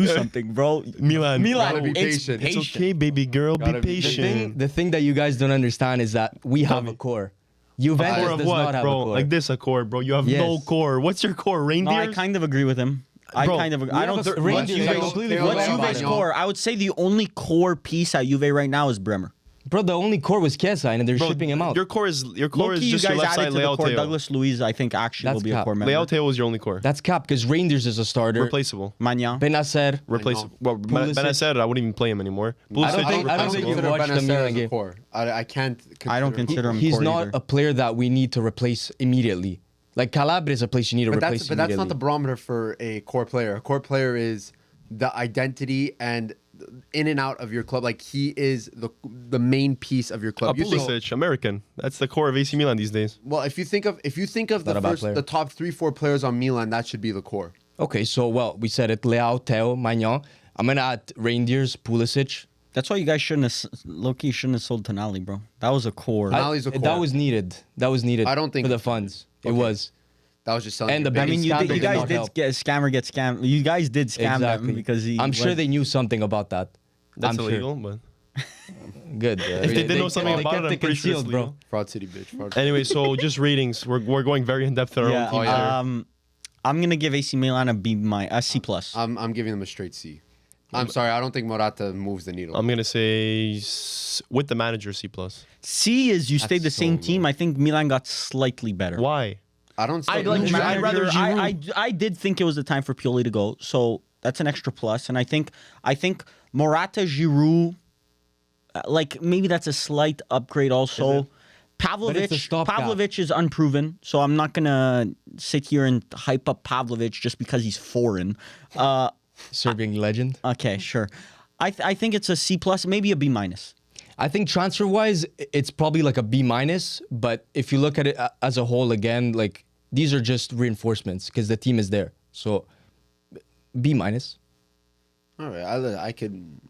bro. Milan. Gotta be it's patient. It's okay, baby girl. Gotta Be be- patient. the thing that you guys don't understand is that we have a core. Juventus Core of does what, not have bro? a core. Like this, a core, bro. You have Yes. no core. What's your core? No, Reindeers? I kind of agree with him. I Bro, kind of. we I have don't. a What's Rangers Juve's- are completely what's wrong. Juve's Magnan. core? I would say the only core piece at Juve right now is Bremer. Bro, the only core was Chiesa, and they're Bro, shipping him out. Your core is Low-key, just you your guys left added side to the Leao core. Theo. Douglas Luiz, I think, actually That's will be a cap. core member. Leao Theo was your only core. That's cap because Rangers is a starter. Replaceable. Magnan. Benacer. Replaceable. Well, Pulisic. Benacer, I wouldn't even play him anymore. I don't Pulisic, think- I don't don't think consider you've watched the Benacer Milan as a game. core. I can't. I don't him. consider him. He's core not either. a player that we need to replace immediately. Like Calabria is a place you need to But replace that's immediately. not the barometer for a core player. A core player is the identity and in and out of your club. Like he is the main piece of your club. You think- Pulisic, American. That's the core of AC Milan these days. well, if you think of Not the a bad first, player. the top 3-4 players on Milan, that should be the core. Okay, so well, we said it. Leao, Theo, Magnan. I'm gonna add Reindeers, Pulisic. That's why you guys shouldn't have. Loki shouldn't have sold Tonali, bro. That was a core. Tonali's a core. That was needed. That was needed. I don't think- for the funds. It Okay. was. That was just selling. And your the I base. mean, you scandal you did guys not did help. get scammer get scammed. You guys did scam Exactly. them because he. I'm sure they knew something about that. That's I'm illegal, but Good. if they did know something about it, I'm pretty sure it's concealed, legal. Fraud City, bitch. Fraud. Anyway, so just ratings. We're going very in depth in our Yeah. own teams yeah. here. I'm gonna give AC Milan a C plus. I'm giving them a straight C. I'm sorry, I don't think Morata moves the needle. I'm gonna say with the manager C+. C is you stayed the so same low. team. I think Milan got slightly better. Why? I don't. I'd still- like Giroud- I'd rather Giroud. I did think it was the time for Pioli to go, so that's an extra plus. And I think Morata, Giroud, like maybe that's a slight upgrade also. But it's a Pavlovic, stopgap. Pavlovic is unproven, so I'm not gonna sit here and hype up Pavlovic just because he's foreign. Serbian legend. Okay, sure. I think it's a C plus, maybe a B minus. I think transfer wise, it's probably like a B minus. But if you look at it as a whole, again, like these are just reinforcements because the team is there. So B minus. All right,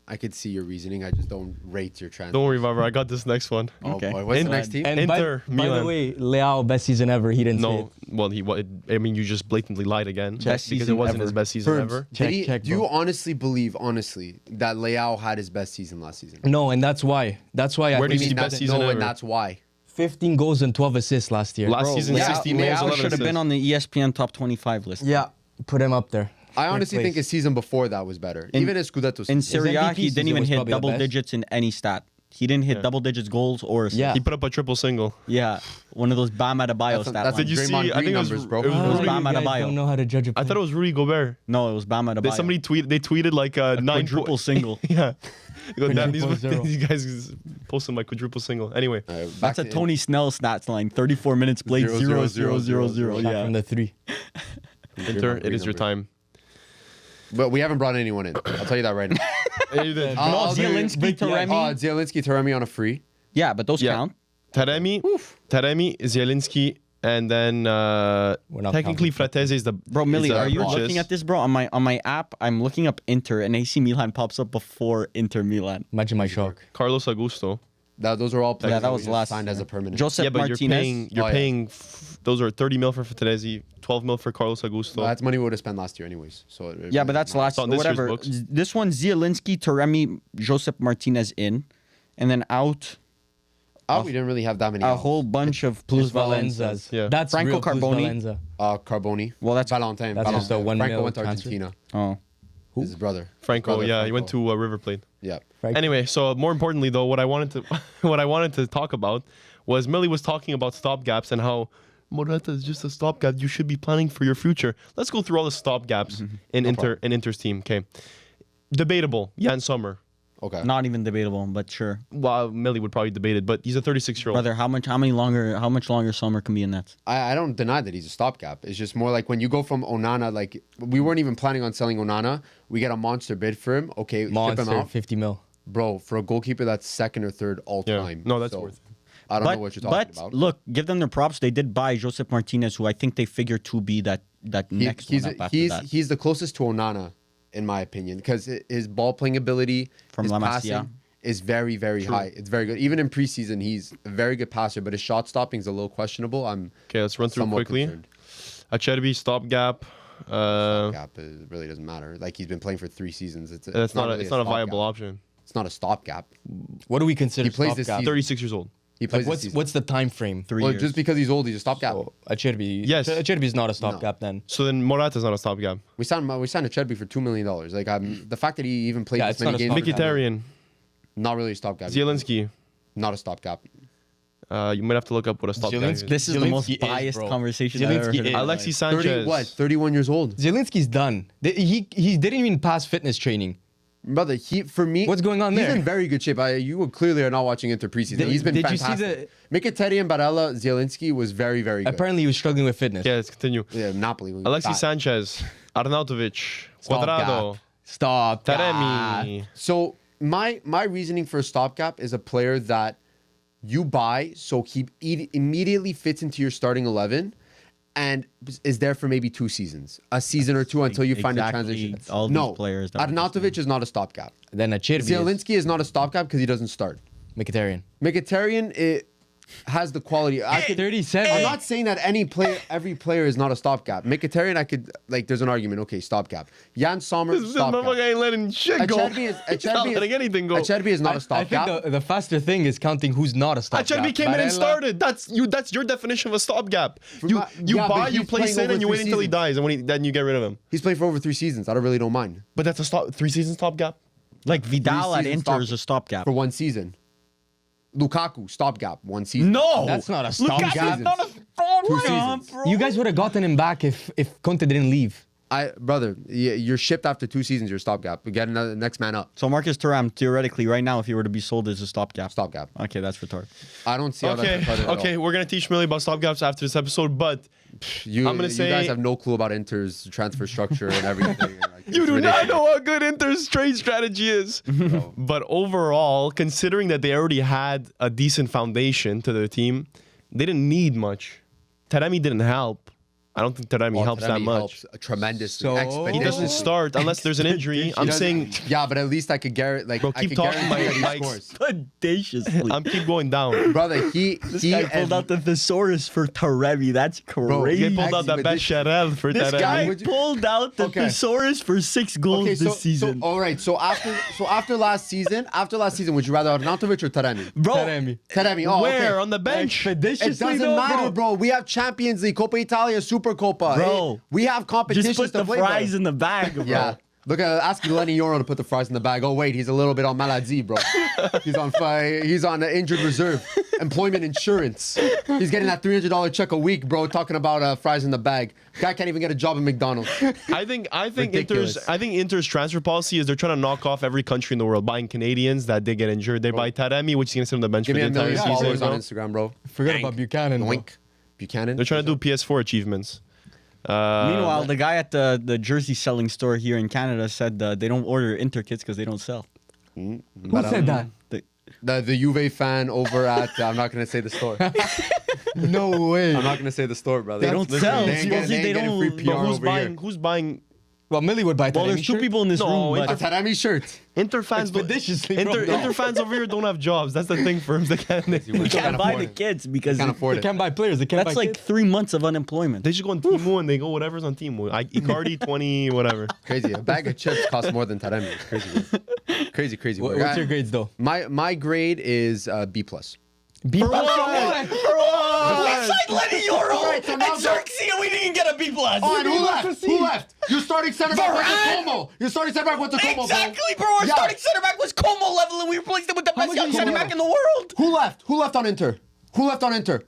I could see your reasoning. I just don't rate your transfer. Don't worry, Vavra. I got this next one. Oh Okay. boy, what's In- the next team? And Inter, by the Milan. way, Leao best season ever. He didn't say No, it. well, I mean, you just blatantly lied again Best because season it wasn't ever. his best season Terms. ever. Check, Do you bro. honestly believe, that Leao had his best season last season? No, and that's why. That's why Where I do you think see That's- best season no, ever? and that's why. 15 goals and 12 assists last year. Last season, Leao, 16 goals, Leao 11 should have been assists. on the E ESPN top 25 list. Yeah, put him up there. I honestly think place. his season before that was better. Even his Scudetto In season. Serie A, MVP he season didn't even was hit probably the double best. digits in any stat. He didn't hit double digits goals or assists. Yeah. He put up a triple single. Yeah, one of those Bam Adebayo That's a- stat that's a lines. Did you Draymond see? I Green think it was, numbers, bro. it was Oh, Rudy- Bam You guys Adebayo. don't know how to judge a I player. thought it was Rudy Gobert. No, it was Bam Adebayo. Somebody they tweeted like a quadruple single. Yeah. You go, damn, Quadruple zero. these guys posted my quadruple single. Anyway, Back That's a to- Tony Snell stats line. 34 minutes played, 0 0 0 0. Shot Yeah. from the three. Inter, it is your numbers. time. But we haven't brought anyone in. I'll tell you that right now. No, Zielinski, Taremi. Zielinski, Taremi on a free. Yeah, but those Yeah. count. Taremi, Zielinski, and then not technically Fratese is the Bro, Millie, is a are you purchase. looking at this, bro? On my app, I'm looking up Inter, and AC Milan pops up before Inter Milan. Imagine my shock. Carlos Augusto. Those are all players Yeah, that was we just last signed as year. a permanent. Joseph Yeah, but Martinez. you're Oh, yeah. paying. Those are 30 mil for Fratese, 12 mil for Carlos Augusto. Well, that's money we would have spent last year anyways. So it Yeah, really but that's doesn't last on this year's whatever. books. This one, Zielinski, Taremi, Joseph Martinez in, and then out matter. We didn't really have that many. a outs. whole bunch of plus Valenzas. Yeah. That's Franco real Carboni. Valenza. Carboni. Well, that's- Valentin. That's just a Valentin. 1 Franco mil went to transfer. Argentina. Oh, His brother. Franco, Brother yeah, he went Franco. to River Plate. Yeah. Franco. Anyway, so more importantly though, what I wanted to talk about was Millie was talking about stopgaps and how Morata is just a stopgap. You should be planning for your future. Let's go through all the stopgaps in Inter's team. Okay, debatable. Jan Sommer. Okay. not even debatable, but sure, Well, Millie would probably debate it, but he's a 36-year-old. brother. How much longer Sommer can be in that? I don't deny that he's a stopgap. It's just more like when you go from Onana, like we weren't even planning on selling Onana. We get a monster bid for him. Okay, ship him Monster, out. 50 mil. Bro, for a goalkeeper that's second or third all Yeah. time. No, that's worth it. I don't know what you're talking but about. look, give them their props. They did buy Joseph Martinez, who I think they figure to be that next he's one up after that. he's the closest to Onana, in my opinion, because his ball playing ability, From his La Masia. passing is very, very high. It's very good. Even in preseason, he's a very good passer, but his shot stopping is a little questionable. I'm Okay, let's run through somewhat quickly. concerned. Acerbi, stopgap. Gap it really doesn't matter. Like he's been playing for 3 seasons. It's It's not really a viable stopgap. option. It's not a stopgap. What do we consider He plays this stopgap? season. 36 years old. He plays Like, this season. what's the time frame? 3 well, years. just because he's old, he's a stopgap. So, Acerbi. Yes. Acerbi is not a stopgap then. So then Morata's not a stopgap. We signed Acerbi for $2 million. Like the fact that he even played Yeah, this it's not many a games, stopgap. Mkhitaryan, not really a stopgap. Zielinski. Not a stopgap. You might have to look up what a stopgap is. Zielinski- This is the most Zielinski is, biased bro. conversation I've ever Zielinski heard. is. Alexis 30, Sanchez. 31 years old. Zielinski's done. He didn't even pass fitness training. Brother, for me, What's going on he's there? in very good shape. You clearly are not watching Inter preseason. He's been Did you see fantastic. Mkhitaryan, Barella, Zielinski was very, very good. Apparently, he was struggling with fitness. Yeah, let's continue. Yeah, Napoli. Alexis Bad. Sanchez, Arnautovic, Stopgap. Quadrado, Stop. Taremi. So my reasoning for a stopgap is a player that you buy so he immediately fits into your starting 11 and is there for maybe 2 seasons, a season or 2 until you find a Exactly transition. all these no, players that we're Arnautovic is not a stopgap. Then Acerbi is Zielinski is not a stopgap because he doesn't start. Mkhitaryan. Mkhitaryan, has the quality. I could 37. I'm not saying that every player is not a stopgap. Mkhitaryan, I could like. There's an argument. Okay, stopgap. Jan Sommer, This motherfucker stopgap. ain't letting shit go. He's not letting anything go. Acerbi is not a I stopgap. think the faster thing is counting who's not a stopgap. Acerbi came in and Barella- started. That's your definition of a stopgap. You yeah, but buy, you he's place playing in, and you over wait 3 until he seasons. dies, and then you get rid of him. He's played for over 3 seasons. I really don't mind. But that's a 3 season stopgap. Like Vidal at seasons Inter is a stopgap. For 1 season. Lukaku, stopgap, 1 season. No, That's not a stopgap. Lukaku's not a 2 seasons. You guys would have gotten him back if Conte didn't leave. Brother, you're shipped after 2 seasons. You're stopgap. We get another next man up. So Marcus Thuram, theoretically, right now, if he were to be sold, is a stopgap. Stopgap. Okay, that's retarded. I don't see how that's retarded at all. Okay, we're gonna teach Millie about stopgaps after this episode, but You, I'm gonna you say- guys have no clue about Inter's transfer structure and everything. Like, you it's do not ridiculous. know how good Inter's trade strategy is. But overall, considering that they already had a decent foundation to their team, they didn't need much. Taremi didn't help. I don't think Taremi helps that Taremi much. helps tremendously. So- He Expeditiously. doesn't start unless there's an injury. I'm saying, Yeah, but at least I could guarantee. Like, Bro, I keep could talking, guarantee Mike. that he scores. Audaciously. I'm keep going down. Brother, he Guy and- pulled out the thesaurus for Taremi. That's They crazy. pulled out that But best this- Sharel for This Taremi. guy Would you- pulled out the Okay. thesaurus for 6 goals this season. all right. So after last season, would you rather Arnautovic or Taremi? Bro, Taremi. Taremi. Oh, Where? okay. On the bench? It doesn't matter, bro. We have Champions League, Coppa Italia, Super Coppa. Bro. We have competitions just put to the play fries by. in the bag, bro. Yeah. Look at asking Lenny Yoro to put the fries in the bag. Oh wait, he's a little bit on maladie, bro. He's on injured reserve, employment insurance. He's getting that $300 check a week, bro. Talking about fries in the bag. Guy can't even get a job at McDonald's. I think Ridiculous. Inter's transfer policy is they're trying to knock off every country in the world, buying Canadians that did get injured. They buy Taremi, which is gonna sit on the bench Give for me the a entire million season. followers on bro. Instagram, bro. Forget about Buchanan. bro. Doink. Buchanan. They're trying to do PS4 achievements. Meanwhile, the guy at the jersey selling store here in Canada said they don't order Inter kits because they don't sell. Who said that? The Juve fan over at I'm not gonna say the store. No way. I'm not gonna say the store, brother. They don't sell. They ain't getting- They they ain't getting don't- free but PR But who's over buying? here. Who's buying? Well, Millie would buy that. Well, there's 2 people in this No, room, A but Taremi shirt. Inter fans don't- Expeditiously, bro. Inter fans over here don't have jobs. That's the thing for them. They can't. they Can't can't buy afford the it. kits because Can't afford They it. can't buy players. They can't that's buy like kids. 3 months of unemployment. They just go on Temu and they go whatever's on Temu. Icardi 20 whatever. Crazy. A bag of chips costs more than Taremi. It's crazy. Bro. Crazy. What's your grades though? My grade is B plus. B+. We signed Lenny Yoro Alright, so now and Xerxes and we didn't get a B+. Oh, and who left? Your starting center back went to Como. Your starting center back went to Como. Exactly, bro. Our Yeah. starting center back was Como level and we replaced him with the best much young is center Como? back in the world. Who left? Who left on Inter?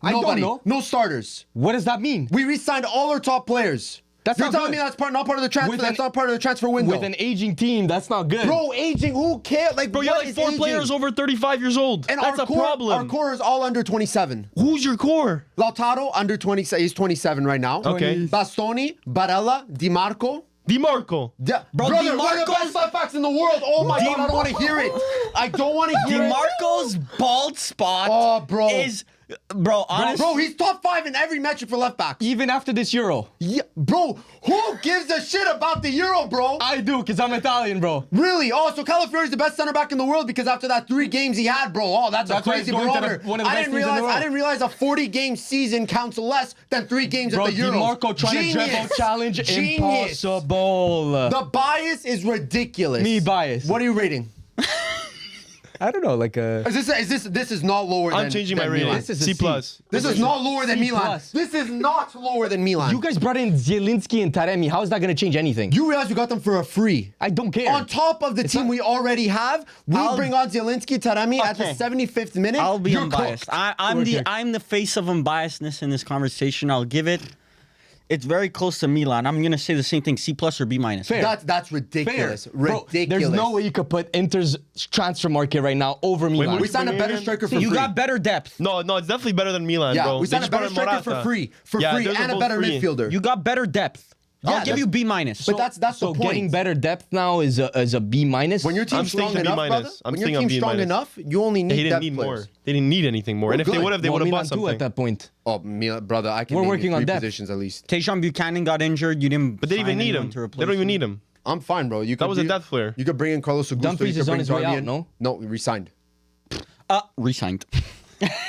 I don't Nobody. know. No starters. What does that mean? We re-signed all our top players. That's You're not telling good. me that's not part of the transfer. With That's an- not part of the transfer window. With an aging team, that's not good. Bro, aging. Who cares? Like, Bro, you what have like is 4 aging? players over 35 years old. And That's our a core, problem. Our core is all under 27. Who's your core? Lautaro under 20. He's 27 right now. Okay. Bastoni, Barella, Di Marco. Di Marco. Bro, Brother, Di we're the Marco's- best left backs in the world. Oh my god, I don't want to hear it. I don't want to hear it. DeMarco's bald spot Oh, bro. is bro, honestly. Bro, he's top 5 in every metric for left back. Even after this Euro. Yeah, bro, who gives a shit about the Euro, bro? I do, because I'm Italian, bro. Really? Oh, so Calafiori's the best center back in the world because after that 3 games he had, bro. Oh, that's a That's why crazy he's going to the- barometer. one of the I best didn't teams in the realize. world. I didn't realize a 40-game season counts less than 3 games Bro, at the Di Euros. Marco trying to dribble challenge, Genius. impossible. The bias is ridiculous. Me bias. What are you rating? I don't know, like a... This is not lower than I'm changing my than rating. Milan. This is a C C. plus. This is not lower than C Milan. plus. This is not lower than Milan. You guys brought in Zielinski and Taremi. How is that going to change anything? You realize you got them for a free. I don't care. On top of the team not- we already have, we I'll- bring on Zielinski, Taremi at the Okay. 75th minute. I'll be You're unbiased. cooked. I'm the face of unbiasedness in this conversation. I'll give it. It's very close to Milan. I'm gonna say the same thing: C plus or B minus. Fair. That's Fair. ridiculous. Bro, Ridiculous. there's no way you could put Inter's transfer market right now over Milan. what We signed a Bring it better in. striker for You free. got better depth. No, it's definitely better than Milan, Yeah, bro. we They signed a just brought better in striker for Morata. free. Yeah, free, they're and a both better free. midfielder. You got better depth. I'll Yeah, give that's- you B minus. But that's the So point. getting better depth now is a B minus. When your I'm team's strong staying B enough, minus. brother, I'm when your staying on team's B strong minus. enough, you only need They didn't depth need players. more. They didn't need anything more. And if they good. would have, they Well, would have Milan bought too something. at that point. Oh, brother, I can We're name working you on 3 depth. positions at least. Tayshaun Buchanan got injured. You didn't. But they didn't even sign need anyone him. to They replace don't even him. need him. I'm fine, bro. You That could was a bring- depth player. You could bring in Carlos Augusto. Dumfries you could is on bring his way Darmian. out, no? No, we resigned. Resigned.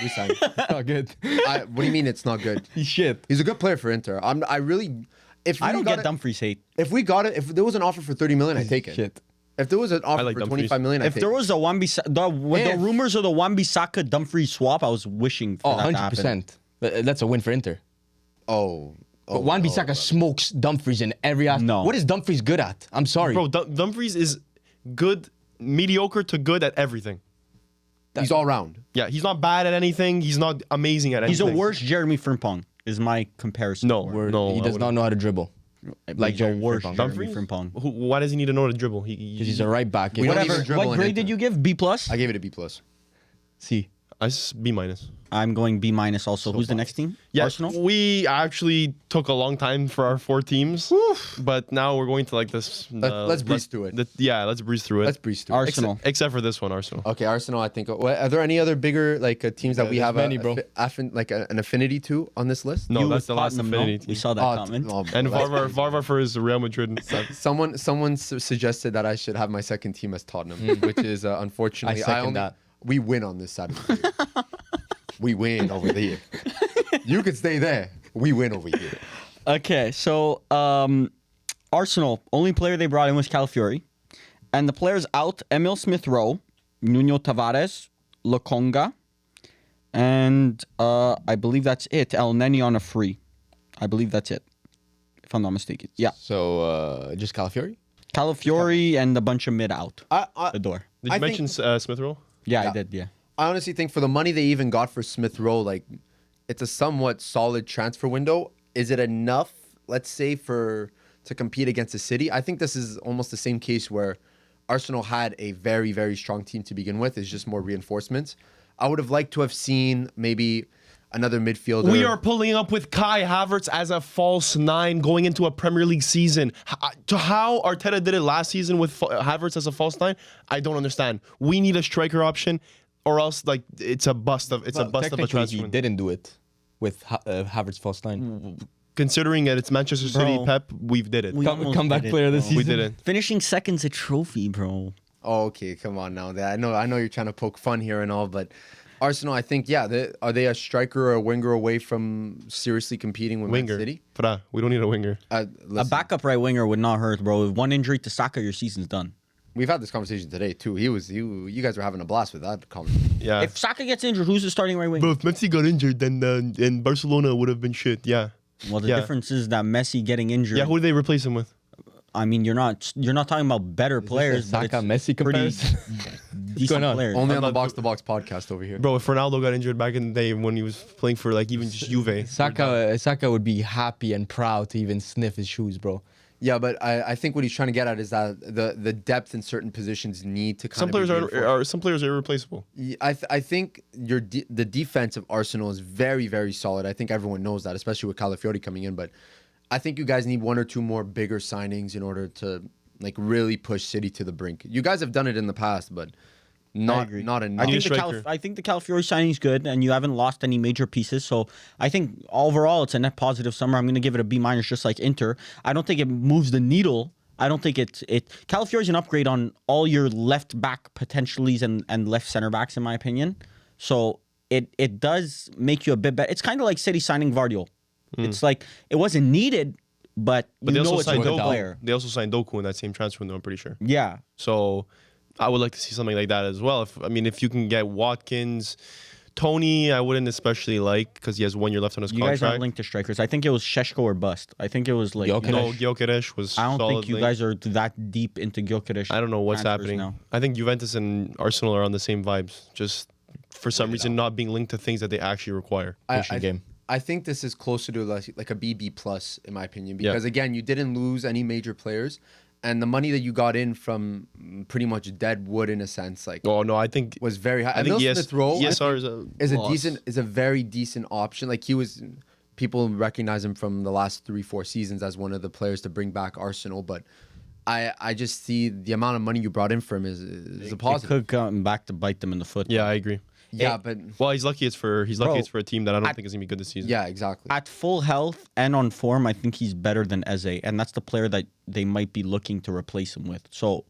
Resign. Not good. What do you mean it's not good? He's shit. He's a good player for Inter. I really, if I we don't got get it, Dumfries hate. if we got it, if there was an offer for 30 million, I'd take it. Shit. If there was an offer like for Dumfries. 25 million, I'd If take there it. was a the rumors of the Wan-Bissaka Dumfries swap, I was wishing for Oh, that to happen. 100%. That's a win for Inter. Oh. But Wan-Bissaka smokes Dumfries in every aspect. No. What is Dumfries good at? I'm sorry. Bro, Dumfries is good, mediocre to good at everything. He's all round. Yeah, he's not bad at anything. He's not amazing at He's anything. a worse Jeremy Frimpong, is my comparison. No, for it. no. he I does wouldn't. not know how to dribble. Like the Jeremy worst Frimpong. Jeremy Dumfries? Frimpong. Why does he need to know how to dribble? Because he's a right back. We don't Whatever. even dribble What in grade Inter. did you give? B plus. I gave it a B plus. See. B minus. I'm going B minus also. Who's the next team? Yeah, Arsenal. we actually took a long time for our 4 teams, but now we're going to like this. Let's breeze through it. Let's breeze through it. Let's breeze through. Arsenal. Except for this one, Arsenal. Okay, Arsenal. I think. Are there any other bigger like teams that we there's have many, bro. an affinity to on this list? No, You that's with the last Tottenham, no? affinity We team. saw that comment. And Varvar for his Real Madrid. Someone suggested that I should have my second team as Tottenham, which is unfortunately I second that. We win on this side of the year. We win over here. You could stay there. We win over here. Okay, so Arsenal, only player they brought in was Calafiori. And the players out, Emil Smith-Rowe, Nuno Tavares, Lokonga, and I believe that's it. El Neni on a free. I believe that's it, if I'm not mistaken. Yeah, So, just Calafiori? Calafiori and a bunch of mid out the door. Did you I mention Smith Rowe? Yeah, Yeah. I did, yeah. I honestly think for the money they even got for Smith Rowe, like it's a somewhat solid transfer window. Is it enough, let's say, to compete against the City? I think this is almost the same case where Arsenal had a very, very strong team to begin with. It's just more reinforcements. I would have liked to have seen maybe another midfielder. We are pulling up with Kai Havertz as a false 9 going into a Premier League season. To how Arteta did it last season with Havertz as a false 9, I don't understand. We need a striker option, or else like it's a bust of a Technically, transfer. he window. didn't do it with Havertz false 9. Considering that it's Manchester City, Bro. Pep, we've did it. We almost Comeback did it, player this bro. We season. did it. Finishing second's a trophy, bro. Oh, okay, come on now. I know you're trying to poke fun here and all, but Arsenal, I think, are they a striker or a winger away from seriously competing with Man Winger. City? We don't need a winger. A Listen, backup right winger would not hurt, bro. With one injury to Saka, your season's done. we've had this conversation today too. You guys were having a blast with that conversation. Yeah. If Saka gets injured, who's the starting right winger? Bro, if Messi got injured, then Barcelona would have been shit. Yeah. Well, the Yeah. difference is that Messi getting injured. Yeah, who did they replace him with? I mean, you're not talking about better players, but Saka it's Messi pretty comparison? decent going on? players. Only on the about- Box to Box podcast over here. Bro, if Ronaldo got injured back in the day when he was playing for like even just Juve. Saka would be happy and proud to even sniff his shoes, bro. Yeah, but I think what he's trying to get at is that the depth in certain positions need to kind Some of players be reinforced. are some players are irreplaceable. I think the defense of Arsenal is very, very solid. I think everyone knows that, especially with Calafiori coming in. But I think you guys need 1 or 2 more bigger signings in order to like really push City to the brink. You guys have done it in the past, but not agree. not I enough. need think, a striker. I think the Calafiori signing's good, and you haven't lost any major pieces. So I think overall it's a net positive summer. I'm going to give it a B minus, just like Inter. I don't think it moves the needle. I don't think it. Calafiori's an upgrade on all your left back potentialities and left center backs, in my opinion. So it does make you a bit better. It's kind of like City signing Vardiol. It's like it wasn't needed, but But you they know also it's a signed good Doku. player. They also signed Doku in that same transfer window, I'm pretty sure. Yeah. So I would like to see something like that as well. If you can get Watkins, Tony, I wouldn't especially like because he has 1 year left on his You guys contract. aren't linked to strikers. I think it was Sheshko or bust. I think it was like Gyökeres. No, Gyökeres was. I don't think solid you link. guys are that deep into Gyökeres. I don't know what's transfers happening. now. I think Juventus and Arsenal are on the same vibes. Just for some reason, not being linked to things that they actually require. Pushing game. I think this is closer to like a BB plus in my opinion because again you didn't lose any major players, and the money that you got in from pretty much dead wood in a sense like Oh no, I think was very high. I think Emil Smith-Rowe ESR is a very decent option. Like people recognize him from the last 3-4 seasons as one of the players to bring back Arsenal, but I just see the amount of money you brought in for him is a It positive. could come back to bite them in the foot. Yeah, I agree. Yeah, but Well, he's lucky it's for a team that I don't think is gonna be good this season. yeah, exactly. At full health and on form, I think he's better than Eze, and that's the player that they might be looking to replace him with. So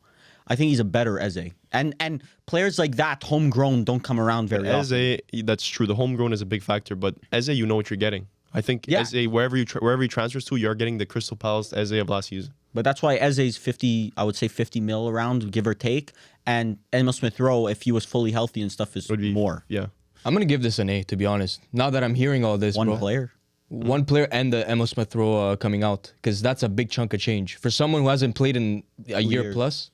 I think he's a better Eze. And players like that, homegrown, don't come around very often. Eze, that's true. The homegrown is a big factor, but Eze, you know what you're getting. I think Yeah. Eze, wherever he transfers to, you're getting the Crystal Palace Eze of last season. But that's why Eze's 50, I would say 50 mil around, give or take. And Emil Smith Rowe, if he was fully healthy and stuff, is Would be more. Yeah. I'm gonna give this an A, to be honest. Now that I'm hearing all this, One bro. player. One player and the Emil Smith Rowe coming out, because that's a big chunk of change for someone who hasn't played in a year years. plus.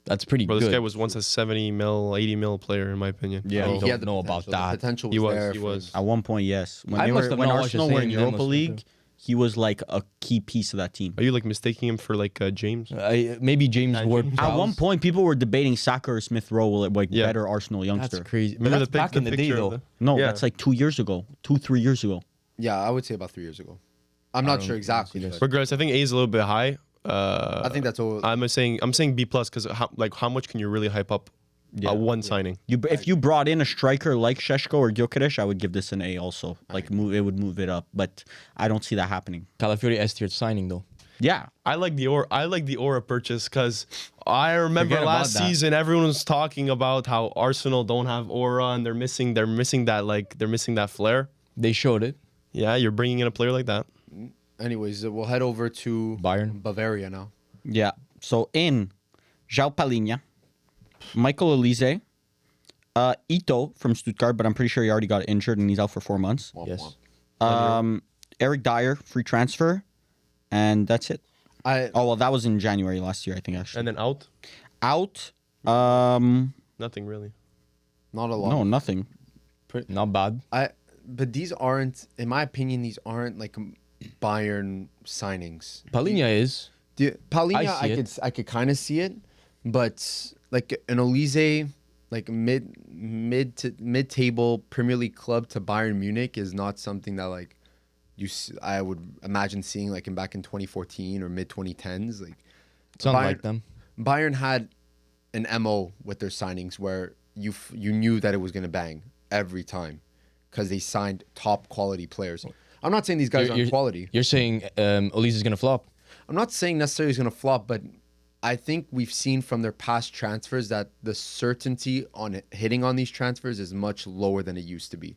That's pretty Bro, good. this guy was once a 70 mil, 80 mil player, in my opinion. Yeah. I He don't had the know about potential. The that. potential He was, there. he for- was. At one point, yes. When, I must have when not watched the Arsenal were in same Europa Emil Smith League, he was like a key piece of that team. Are you like mistaking him for like James? Maybe James Ward. At one point, people were debating Saka or Smith Rowe, like Yeah. better Arsenal youngster. That's crazy. But Remember that's back in the day, picture though. of No, Yeah. that's like 2 years ago, 3 years ago. Yeah, I would say about 3 years ago. I'm not sure exactly. this. But Regardless, I think A is a little bit high. I think that's all. I'm saying B plus because how much can you really hype up one signing? If you brought in a striker like Šeško or Gyökeres, I would give this an A also. Like it would move it up, but I don't see that happening. Calafiori S tier signing, though. Yeah, I like the Aura purchase because I remember Forget about last that. season everyone was talking about how Arsenal don't have Aura and they're missing that flair. They showed it. Yeah, you're bringing in a player like that. Anyways, we'll head over to Bayern. Bavaria now. yeah. So in João Palhinha, Michael Elise, Ito from Stuttgart, but I'm pretty sure he already got injured and he's out for 4 months. Womp Yes. womp. Eric Dyer, free transfer, and that's it. I Oh well, that was in January last year, I think actually. And then out, Out. nothing really. not a lot. No, nothing. Not bad. But these aren't, in my opinion, these aren't like Bayern signings. Palinha is. Paulinho, I see I could kind of see it, but like an Elise, like mid table Premier League club to Bayern Munich is not something that like I would imagine seeing like back in 2014 or mid 2010s. Like It's not like them. Bayern had an MO with their signings where you knew that it was gonna bang every time because they signed top quality players. I'm not saying these guys aren't quality. You're saying Elise is gonna flop. I'm not saying necessarily he's going to flop, but I think we've seen from their past transfers that the certainty on hitting on these transfers is much lower than it used to be.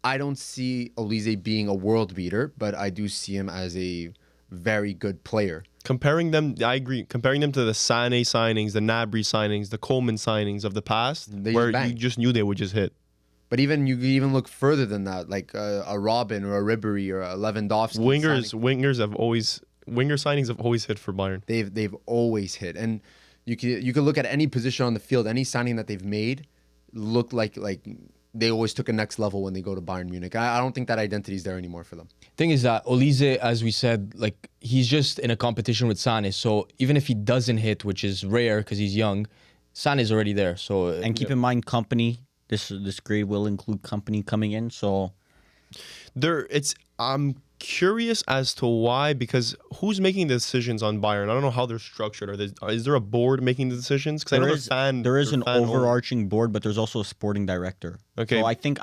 I don't see Elise being a world beater, but I do see him as a very good player. Comparing them, I agree. Comparing them to the Sané signings, the Gnabry signings, the Coleman signings of the past, They where just you bang. just knew they would just hit. But you could even look further than that, like a Robin or a Ribery or a Lewandowski. Winger signings have always hit for Bayern. They've always hit, and you could look at any position on the field, any signing that they've made, look like they always took a next level when they go to Bayern Munich. I don't think that identity is there anymore for them. Thing is that Olise, as we said, like he's just in a competition with Sane. So even if he doesn't hit, which is rare because he's young, Sane is already there. So And keep in mind, company. This grade will include company coming in. So I'm curious as to why, because who's making the decisions on Bayern? I don't know how they're structured. Is there a board making the decisions? Because I know there is an fan owned. overarching board, but there's also a sporting director. Okay. So I think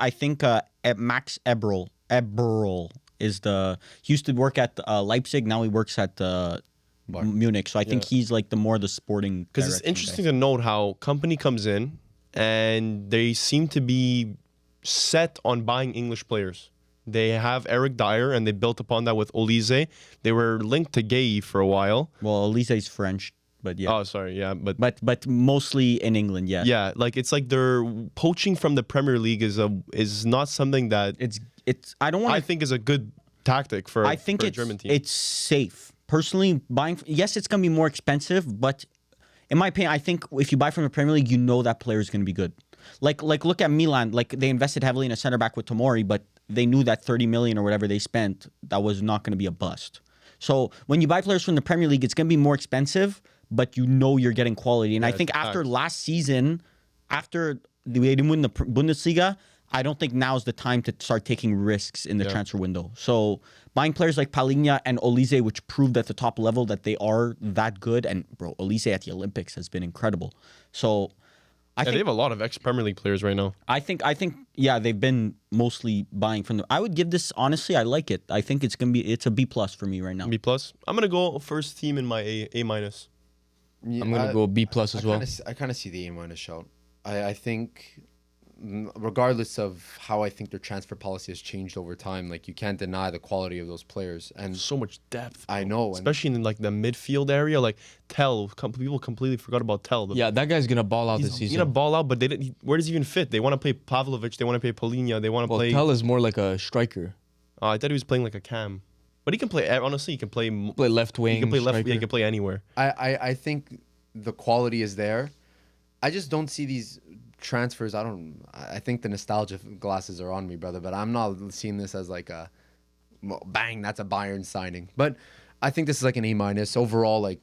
Max Eberl is he used to work at Leipzig. Now he works at Munich. So I think he's like the sporting. Because it's interesting to note how company comes in and they seem to be set on buying English players. They have Eric Dyer and they built upon that with Olise. They were linked to Gay for a while. Well, Elise's French, but yeah. Oh, sorry, yeah, But mostly in England, yeah. yeah, like it's like they're poaching from the Premier League is not something that It's I don't want I think is a good tactic for I think for a it's German team. it's safe. Personally, buying yes, it's gonna be more expensive, but in my opinion, I think if you buy from the Premier League, you know that player is gonna be good. Like look at Milan. Like they invested heavily in a center back with Tomori, but they knew that 30 million or whatever they spent, that was not going to be a bust. So when you buy players from the Premier League, it's going to be more expensive, but you know you're getting quality. And I think after last season, after they didn't win the Bundesliga, I don't think now's the time to start taking risks in the transfer window. So buying players like Palhinha and Olise, which proved at the top level that they are that good, and bro, Olise at the Olympics has been incredible. So I think they have a lot of ex-Premier League players right now. I think, yeah, they've been mostly buying from them. I would give this, honestly, I like it. I think it's a B+ for me right now. B+. I'm gonna go first team in my A minus. I'm gonna go B plus as well. I kind of see the A- shout. I think, regardless of how I think their transfer policy has changed over time, like you can't deny the quality of those players and So much depth. I bro. know, and- especially in like the midfield area. Like people completely forgot about Tell. Yeah, that guy's gonna ball out this He's season. gonna ball out, but they didn't. Where does he even fit? They want to play Pavlovic. They want to play Polina. They want to Well, play. Tell is more like a striker. I thought he was playing like a cam, but he can play. Honestly, he can play. Play left wing. He can play left. striker. Yeah, he can play anywhere. I think the quality is there. I just don't see these transfers. I think the nostalgia glasses are on me, brother. But I'm not seeing this as like a bang. That's a Bayern signing. But I think this is like an A- overall. Like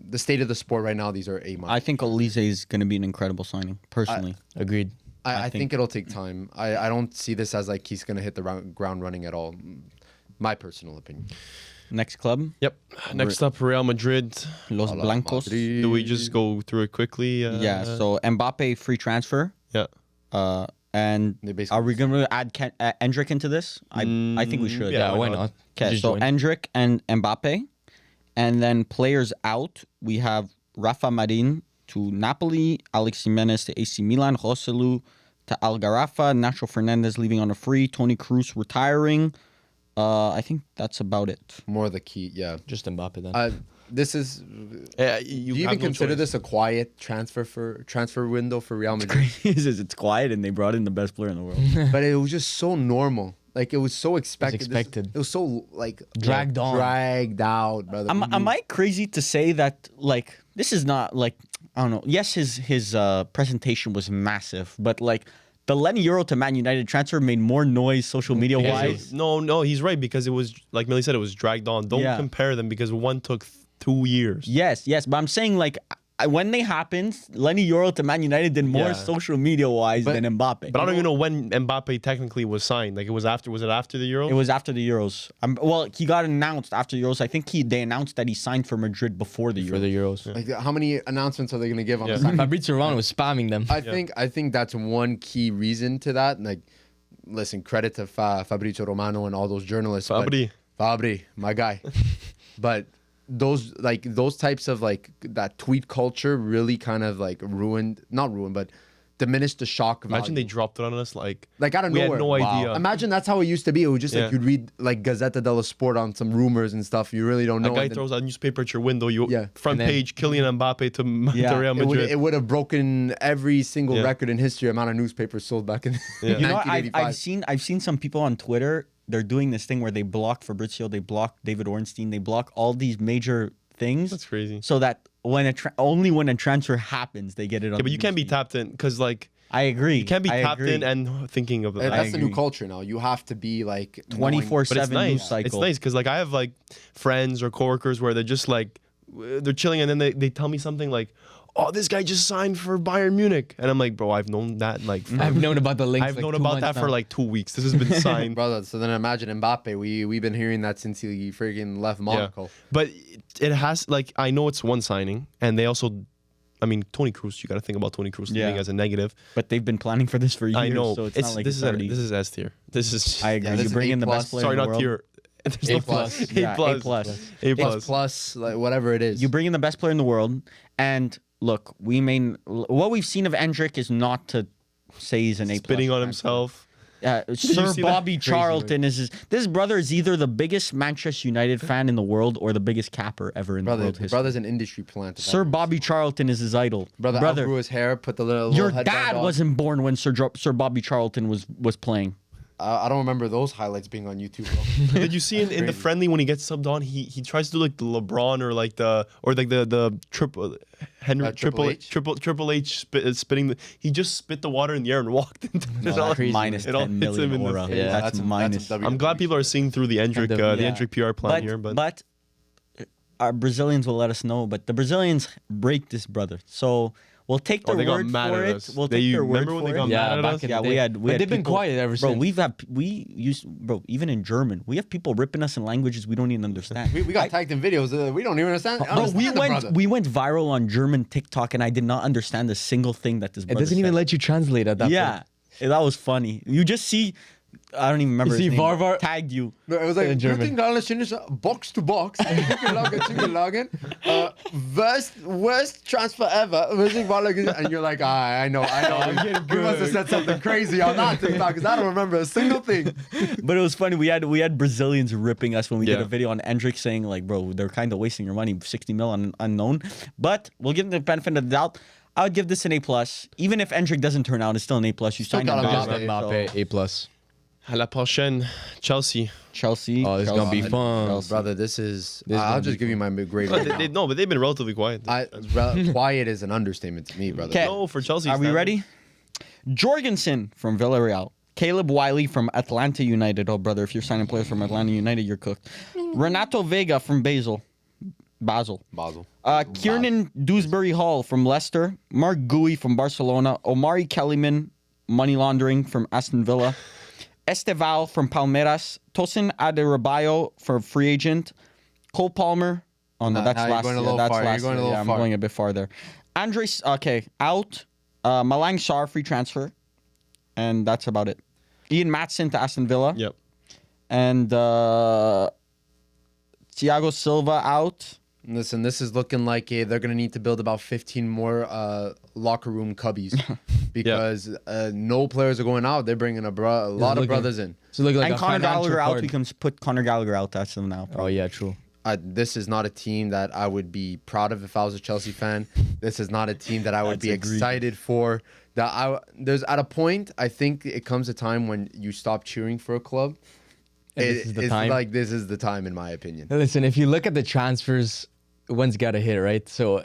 the state of the sport right now, these are A-. I think Olise is going to be an incredible signing, personally. Agreed. I think it'll take time. I don't see this as like he's gonna hit the ground running at all. My personal opinion. Next club, Yep. Next up, Real Madrid. Los Hola, Blancos. Madrid. Do we just go through it quickly? Yeah, so Mbappe free transfer. Yeah. And They basically- are we going to add Endrick into this? I think we should. yeah, Yeah, why why not? not? Okay, Just so join. Endrick and Mbappe. And then players out, we have Rafa Marin to Napoli, Alex Jimenez to AC Milan, Joselu to Algarafa, Nacho Fernandez leaving on a free, Toni Kroos retiring. I think that's about it. More the key, yeah. Just Mbappe then. This is. Yeah, Do you you have even no consider choice. this a quiet transfer window for Real Madrid? It's quiet and they brought in the best player in the world. But it was just so normal. Like it was so expected. expected. It was so like Dragged on. dragged out, brother. Am I crazy to say that like this is not like I don't know? Yes, his presentation was massive, but like the Lenny Euro to Man United transfer made more noise social media wise. No, he's right because it was like Millie said, it was dragged on. Don't Yeah. compare them because one took 2 years. Yes, but I'm saying like when they happened, Lenny Euro to Man United did more Yeah. social media wise than Mbappe. But I don't even know when Mbappe technically was signed. Like it was after. Was it after the Euro? It was after the Euros. Well, he got announced after the Euros. I think they announced that he signed for Madrid before the For Euros. the Euros. Like, how many announcements are they going to give on Yeah. the side? Fabrizio Romano was spamming them. I think that's one key reason to that. Like, listen, credit to Fabrizio Romano and all those journalists. but- Fabri, my guy. But those types of like that tweet culture really kind of like not ruined, but diminished the shock value. Imagine they dropped it on us like out of we nowhere. had no idea. Imagine that's how it used to be. It was just Yeah. like you'd read like Gazzetta dello Sport on some rumors and stuff. You really don't know. A guy and then throws a newspaper at your window. Yeah. Front And then- page, Kylian Mbappe to Real it would, Madrid. it would have broken every single Yeah. record in history amount of newspapers sold back in Yeah. You know, what? 1985. I've seen some people on Twitter. They're doing this thing where they block Fabrizio, they block David Ornstein, they block all these major things. That's crazy. So that only when a transfer happens, they get it on. Yeah, but the you can't be newsfeed. tapped in because like I agree. you can't be I tapped agree. in and thinking of it. That's the new agree. culture now. You have to be like knowing- 24/7 But it's news nice. cycle. It's nice because like I have like friends or coworkers where they're just like they're chilling and then they tell me something like, "Oh, this guy just signed for Bayern Munich," and I'm like, "Bro, I've known that like I've known about the links. I've like known 2 about months that for now. like 2 weeks. This has been signed." brother. So then imagine Mbappe. We've been hearing that since he freaking left Monaco. But it has like I know it's one signing, and they also, I mean, Toni Kroos. You got to think about Toni Kroos leaving Yeah. as a negative. But they've been planning for this for years. I know So it's not like this it's is already. this is S tier. This is I agree. this You is bring in the A+. best player sorry, in the not world. tier. There's A+. no plus. A Yeah, plus. A plus. A X plus. plus, like whatever it is. You bring in the best player in the world, and look, what we've seen of Endrick is not to say he's an A+. Spitting on transfer. himself. Sir see that? Bobby Charlton is this brother is either the biggest Manchester United fan in the world or the biggest capper ever in brother, world history. brother's an industry plant. if Sir ever. Bobby Charlton is his idol. Brother outgrew his hair, put the little Your headband dad on. wasn't born when Sir Bobby Charlton was playing. I don't remember those highlights being on YouTube, bro. Did you see in the Crazy. friendly when he gets subbed on, he tries to do like the LeBron or like the triple Henry Triple H spitting he just spit the water in the air and walked into it. all- crazy, minus it all 10 hits him million in the aura. face. Yeah, that's some- minus. some I'm glad people are seeing through the Endrick Yeah. the Endrick PR plan here, but our Brazilians will let us know. But the Brazilians break this brother, so we'll take their they got word mad for at it. us. We'll They- take their word remember when for they it. got Yeah, mad at back us? in Yeah, the we day. had. But they've been people- quiet ever Bro, since. even in German, we have people ripping us in languages we don't even understand. we got tagged in videos. We don't even understand. Bro, understand the brother. we went viral on German TikTok, and I did not understand a single thing that this. It brother doesn't even said. let you translate at that Yeah, point. that was funny. You just see I don't even remember. See, his name, Varvar- tagged you. No, it was like, In do you German. think alles schön ist? Box2Box. Chicken login. Worst transfer ever. And you're like, I know. We must have said something crazy on that TikTok because I don't remember a single thing. But it was funny. We had Brazilians ripping us when we did Yeah. a video on Endrick saying like, bro, they're kind of wasting your money, 60 mil on unknown. But we'll give them the benefit of the doubt. I would give this an A+. Even if Endrick doesn't turn out, it's still an A+. You signed him. got to a Mbappe, Mbappe, so- A+. À la prochaine, Chelsea. Chelsea. Oh, this is gonna be fun. Chelsea. Brother, this is. This is I'll gonna just be give you my grade. But right now. but they've been relatively quiet. Quiet is an understatement to me, brother. Okay. No, for Chelsea. Are we ready? Jorgensen from Villarreal. Caleb Wiley from Atlanta United. Oh, brother, if you're signing players from Atlanta United, you're cooked. Renato Vega from Basel. Basel. Kiernan Dewsbury Hall from Leicester. Mark Gui from Barcelona. Omari Kellyman, money laundering from Aston Villa. Esteval from Palmeiras. Tosin Adebayo for free agent. Cole Palmer. Oh, no, that's you're last going a year. little That's far. You're last going a year. little Yeah, I'm far. going a bit farther. Andres, okay, out. Malang Sarr, free transfer. And that's about it. Ian Matson to Aston Villa. Yep. And Thiago Silva out. Listen, this is looking like they're going to need to build about 15 more locker room cubbies because no players are going out. They're bringing a lot of looking- brothers in. So look like And a Conor financial Gallagher out. card. We can put Conor Gallagher out. That's them now. Oh yeah, true. This is not a team that I would be proud of if I was a Chelsea fan. This is not a team that I would be That's egregious. excited for. There's at a point, I think it comes a time when you stop cheering for a club. And this is the it's time? like this is the time, in my opinion. Listen, if you look at the transfers, one's got to hit, right? So,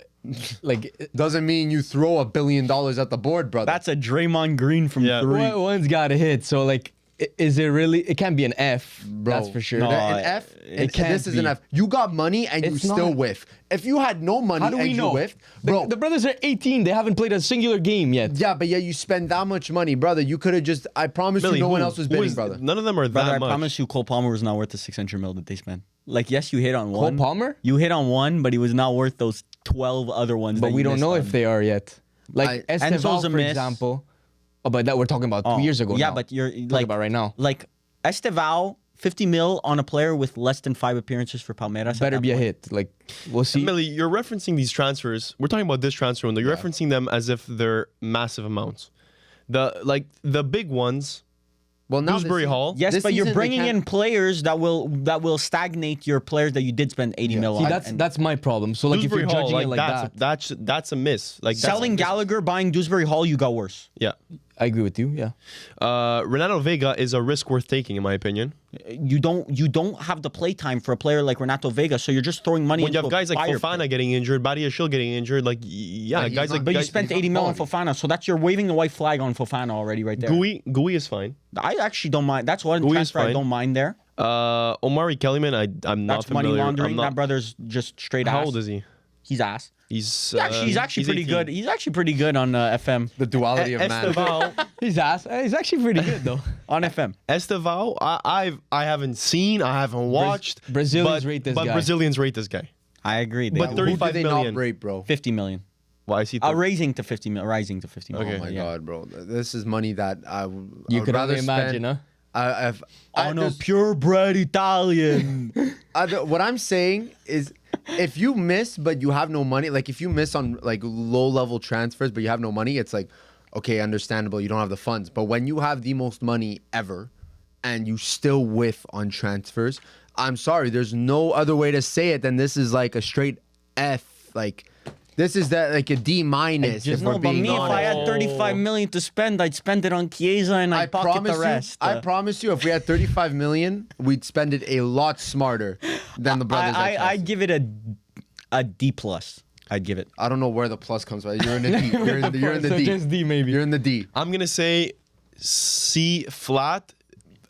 like, Doesn't mean you throw $1 billion at the board, brother. That's a Draymond Green from Yeah. 3. one's got to hit. So, like, is it really? It can't be an F, Bro, that's for sure. no, an F. it can't This is an be. F. You got money and you It's still not. whiff. If you had no money How do and we you know? whiffed, The- bro. the brothers are 18. They haven't played a singular game yet. Yeah, but yeah, you spend that much money, brother. You could have just. I promise you, no one else was bidding, brother. None of them are Brother, that I much. promise you, Cole Palmer was not worth the 600 mil that they spent. Like, yes, you hit on Cole one. Palmer? You hit on one, but he was not worth those 12 other ones. But that we you don't missed know on. if they are yet. Like Enzo's Esteval, a for miss. example. Oh, but that we're talking about 2 years ago. Yeah, now. but you're Talking like about right now. Like Esteval, 50 mil on a player with less than 5 appearances for Palmeiras. at Better that be a point. hit. Like we'll see. Millie, you're referencing these transfers. We're talking about this transfer window. You're referencing them as if they're massive amounts. The big ones, Well, now Dewsbury Hall. Yes, This but you're season they bringing can't- in players that will stagnate your players that you did spend 80 mil See, on. And that's my problem. So like Dewsbury if you're Hall, judging it like that's a miss. Like that's selling a miss. Gallagher, buying Dewsbury Hall, you got worse. Yeah. I agree with you. Yeah. Renato Vega is a risk worth taking, in my opinion. You don't have the play time for a player like Renato Vega, so you're just throwing money When you into have guys a like fire Fofana pit. getting injured, Badia Shil getting injured, like yeah, But he's guys not- like But you guys- spent he's not 80 mil on quality. Fofana, so that's you're waving the white flag on Fofana already right there. Gui is fine. I actually don't mind. That's one Gui is transfer I fine. don't mind there. Omari Kellyman, I'm not That's familiar. money laundering. I'm not, That brother's just straight how ass. old is he? He's ass. He's He's actually pretty 18. good. He's actually pretty good on FM. The duality of man. Esteval, He's actually pretty good though. On FM. Esteval, I haven't seen, I haven't watched. Brazilians but, rate this but guy. Brazilians rate this guy. I agree. They But do. Who 35 do they million. not rate, bro? 50 million. Well, I see. Rising to 50 million. Rising to 50 million. Okay. Oh my yeah. god, bro! This is money that I You would could rather only imagine, spend. huh? On a there's- purebred Italian. what I'm saying is, if you miss but you have no money, like if you miss on like low level transfers but you have no money, it's like, okay, understandable. You don't have the funds. But when you have the most money ever, and you still whiff on transfers, I'm sorry. There's no other way to say it than this is like a straight F. Like this is that like a D minus. If no, we're but being me, if I honest. had 35 million to spend, I'd spend it on Chiesa and I'd pocket the rest. I promise you, if we had 35 million, we'd spend it a lot smarter than the brothers. at Chelsea. I'd give it a D plus. I'd give it. I don't know where the plus comes from. You're in the D. You're in the So D. just D maybe. You're in the D. I'm gonna say C flat,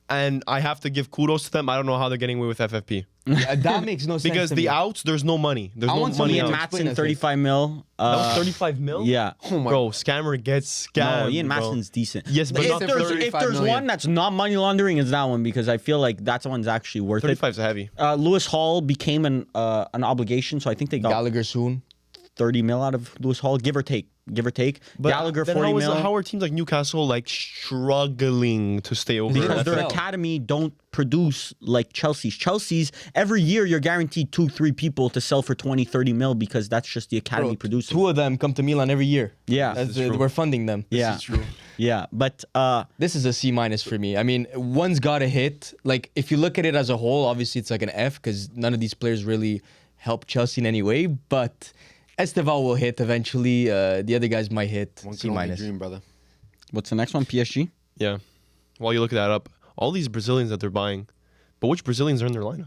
and I have to give kudos to them. I don't know how they're getting away with FFP Yeah, that makes no sense. because to the me. outs, there's no money. There's I no want money somebody Ian out. explain Matson, us 35 mil. That was 35 mil. Yeah. Oh my. Bro, scammer gets scammed. No, Ian bro. Matson's decent. Yes, but If not there's- If 35 there's million. one that's not money laundering, it's that one because I feel like that one's actually worth 35 is heavy. it. Lewis Hall became an obligation, so I think they got Gallagher soon. 30 mil out of Lewis Hall, give or take. give or take. But Gallagher, then 40 mil. how are teams like Newcastle like struggling to stay over? Because their NFL. academy don't produce like Chelsea's. Chelsea's, every year you're guaranteed 2-3 people to sell for 20-30 mil because that's just the academy producing. Two of them come to Milan every year. Yeah. That's, This is true. we're funding them. Yeah. This is true. Yeah, but This is a C- for me. I mean, one's got to hit. Like, if you look at it as a whole, obviously it's like an F because none of these players really help Chelsea in any way. But Esteval will hit eventually. The other guys might hit. One C-. can only dream, brother. what's the next one? PSG? Yeah. While you look that up, all these Brazilians that they're buying, but which Brazilians are in their lineup?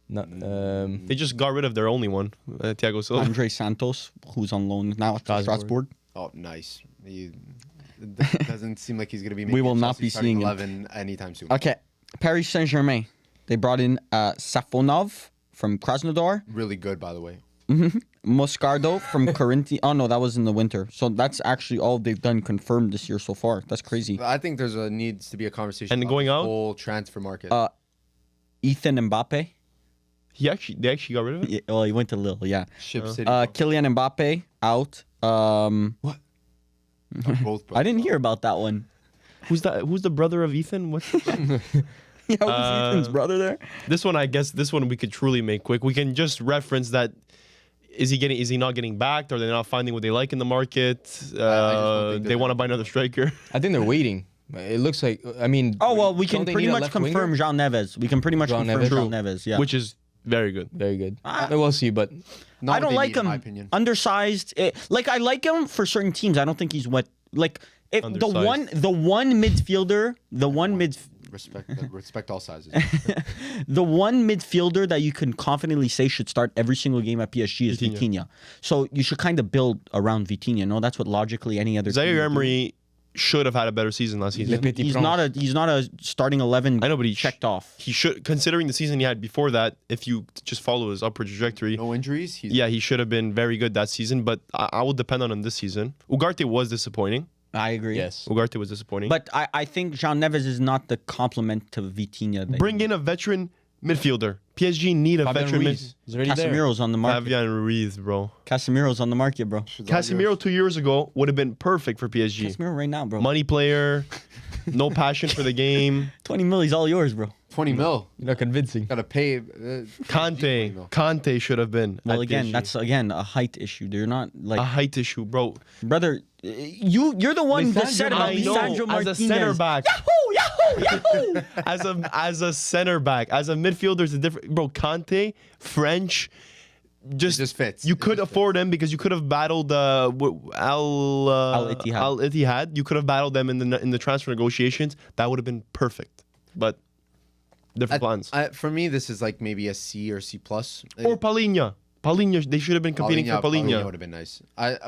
No, They just got rid of their only one, Thiago Silva. Andre Santos, who's on loan now at Strasbourg. Oh, nice. It doesn't seem like he's going to be making We will not Chelsea be starting seeing him. 11 anytime soon. Okay, Paris Saint-Germain. They brought in Safonov from Krasnodar, Really good, by the way. Moscardo from Corinthians. Oh, no, that was in the winter. So that's actually all they've done confirmed this year so far. That's crazy. I think needs to be a conversation And about going the out? whole transfer market. Ethan Mbappe. They actually got rid of it. Yeah, well, he went to Lille, yeah. Ship City. Kylian Mbappe out. Both I didn't hear about that one. Who's that? Who's the brother of Ethan? What's Yeah, was Ethan's brother there? this one? I guess this one we could truly make quick. We can just reference that. Is he not getting backed? Are they not finding what they like in the market? don't think They they're- want to buy another striker. I think they're waiting. It looks like, I mean. Oh, well, we don't can they pretty need a much left confirm winger? Jean Neves. We can pretty much Jean confirm Neves. Jean Neves, yeah. Which is very good. Very good. We'll see, but Not I what don't they like need, in him. my opinion. Undersized. Like, I like him for certain teams. I don't think he's what. Like, the Undersized. one midfielder, Respect all sizes. the one midfielder that you can confidently say should start every single game at PSG is Vitinha. So you should kind of build around Vitinha. No, that's what logically any other. team Zaire would do. Emery should have had a better season last season. Petit He's Prince. not a starting 11. I know, but he checked off. He should, considering the season he had before that. If you just follow his upward trajectory, No injuries. he should have been very good that season. But I will depend on him this season. Ugarte was disappointing. I agree. yes. Ugarte was disappointing. But I think Jean Neves is not the complement to Vitinha. that Bring in a veteran midfielder. PSG need a Fabian veteran Ruiz is already there. Casemiro's on the market. Fabian Ruiz, bro. Casemiro's on the market, bro. Casemiro 2 years ago would have been perfect for PSG. Casemiro right now, bro. Money player, no passion for the game. 20 mil, he's all yours, bro. 20 mil. You're not convincing. Gotta pay. Conte should have been. Well, at again, PSG. that's again a height issue. They're not like a height issue, bro. brother. You're the one that said about Lisandro as Martinez. a center back. Yahoo! as a center back, as a midfielder, it's a different. Bro, Conte, French, just fits. You It could just afford him because you could have battled Al Ittihad. Al Ittihad. You could have battled them in the transfer negotiations. That would have been perfect, but different plans. For me, this is like maybe a C or C plus. Or Paulinho. Paulinho, they should have been competing for Paulinho. would have been nice.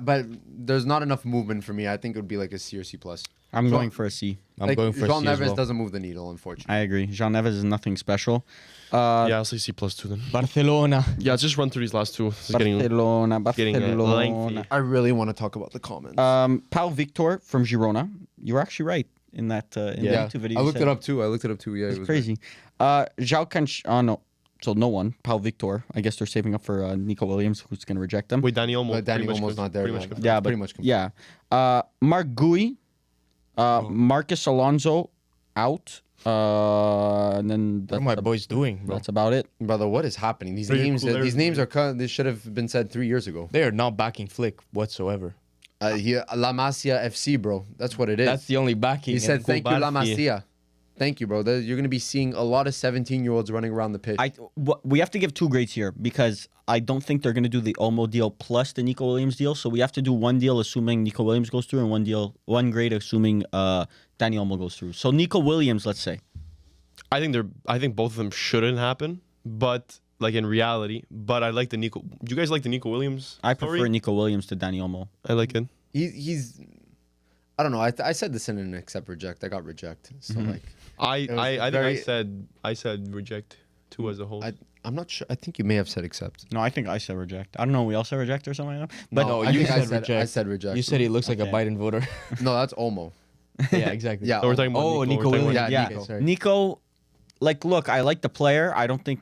But there's not enough movement for me. I think it would be like a C or C plus. I'm going for a C. I'm going for Jean C as Neves well. doesn't move the needle, unfortunately. I agree. Jean Neves is nothing special. Yeah, I'll say C plus two then. Barcelona. Yeah, let's just run through these last two. It's getting Barcelona. lengthy. I really want to talk about the comments. Pau Victor from Girona. You were actually right in that the YouTube video. I you looked said. it up too. Yeah, It's it was crazy. João Canch. Oh no. So no one. Pau Victor. I guess they're saving up for Nico Williams, who's going to reject them. Wait, Danny Olmo. But Danny pretty much almost good. not there. Pretty much yet. good. Yeah, but pretty much confirmed. yeah. Mark Gui, Marcus Alonso out. And then What are my boys doing, bro? that's about it. Brother, what is happening? These Pretty names, cool these names are they should have been said 3 years ago. They are not backing Flick whatsoever. La Masia FC, bro. That's what it is. That's the only backing. He said, and "Thank you, La Barfi. Masia." Thank you, bro. You're going to be seeing a lot of 17-year-olds running around the pitch. We have to give two grades here because I don't think they're going to do the Olmo deal plus the Nico Williams deal. So we have to do one deal assuming Nico Williams goes through and one grade assuming Danny Olmo goes through. So Nico Williams, let's say. I think both of them shouldn't happen, but like in reality. But I like the Nico. Do you guys like the Nico Williams? I prefer story? Nico Williams to Danny Olmo. I like it. He's I don't know. I said this in an accept reject. I got reject. So like I think very- I said reject two as a whole. I'm not sure. I think you may have said accept. No, I think I said reject. I don't know. We all said reject or something like that. But No, I you think said reject. I said reject. You said he looks like a Okay. Biden voter. No, that's Olmo. Yeah, exactly. Yeah. So we're talking about Oh, Nico we're talking Williams. about- Yeah, yeah, Nico. Sorry. Nico, like, look, I like the player. I don't think.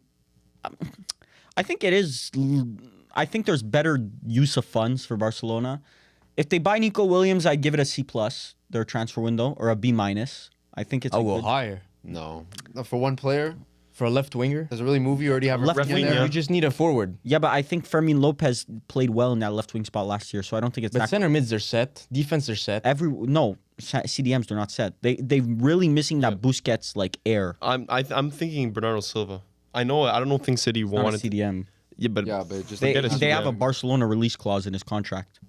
I think it is. I think there's better use of funds for Barcelona If they buy Nico Williams, I'd give it a C+, their transfer window, or a B-. I think it's I'll a go good- higher. No, for one player, For a left winger? does it really move? You already have a Left Rafinha winger, there. You just need a forward. Yeah, but I think Fermin Lopez played well in that left wing spot last year, so I don't think it's But that. center mids are set. Defense are set. CDMs they're not set. They're really missing that Busquets like air. I'm thinking Bernardo Silva. I don't think City Not a wanted. CDM. Yeah, but Yeah, but just They, Forget it, they have a CDM. Barcelona release clause in his contract.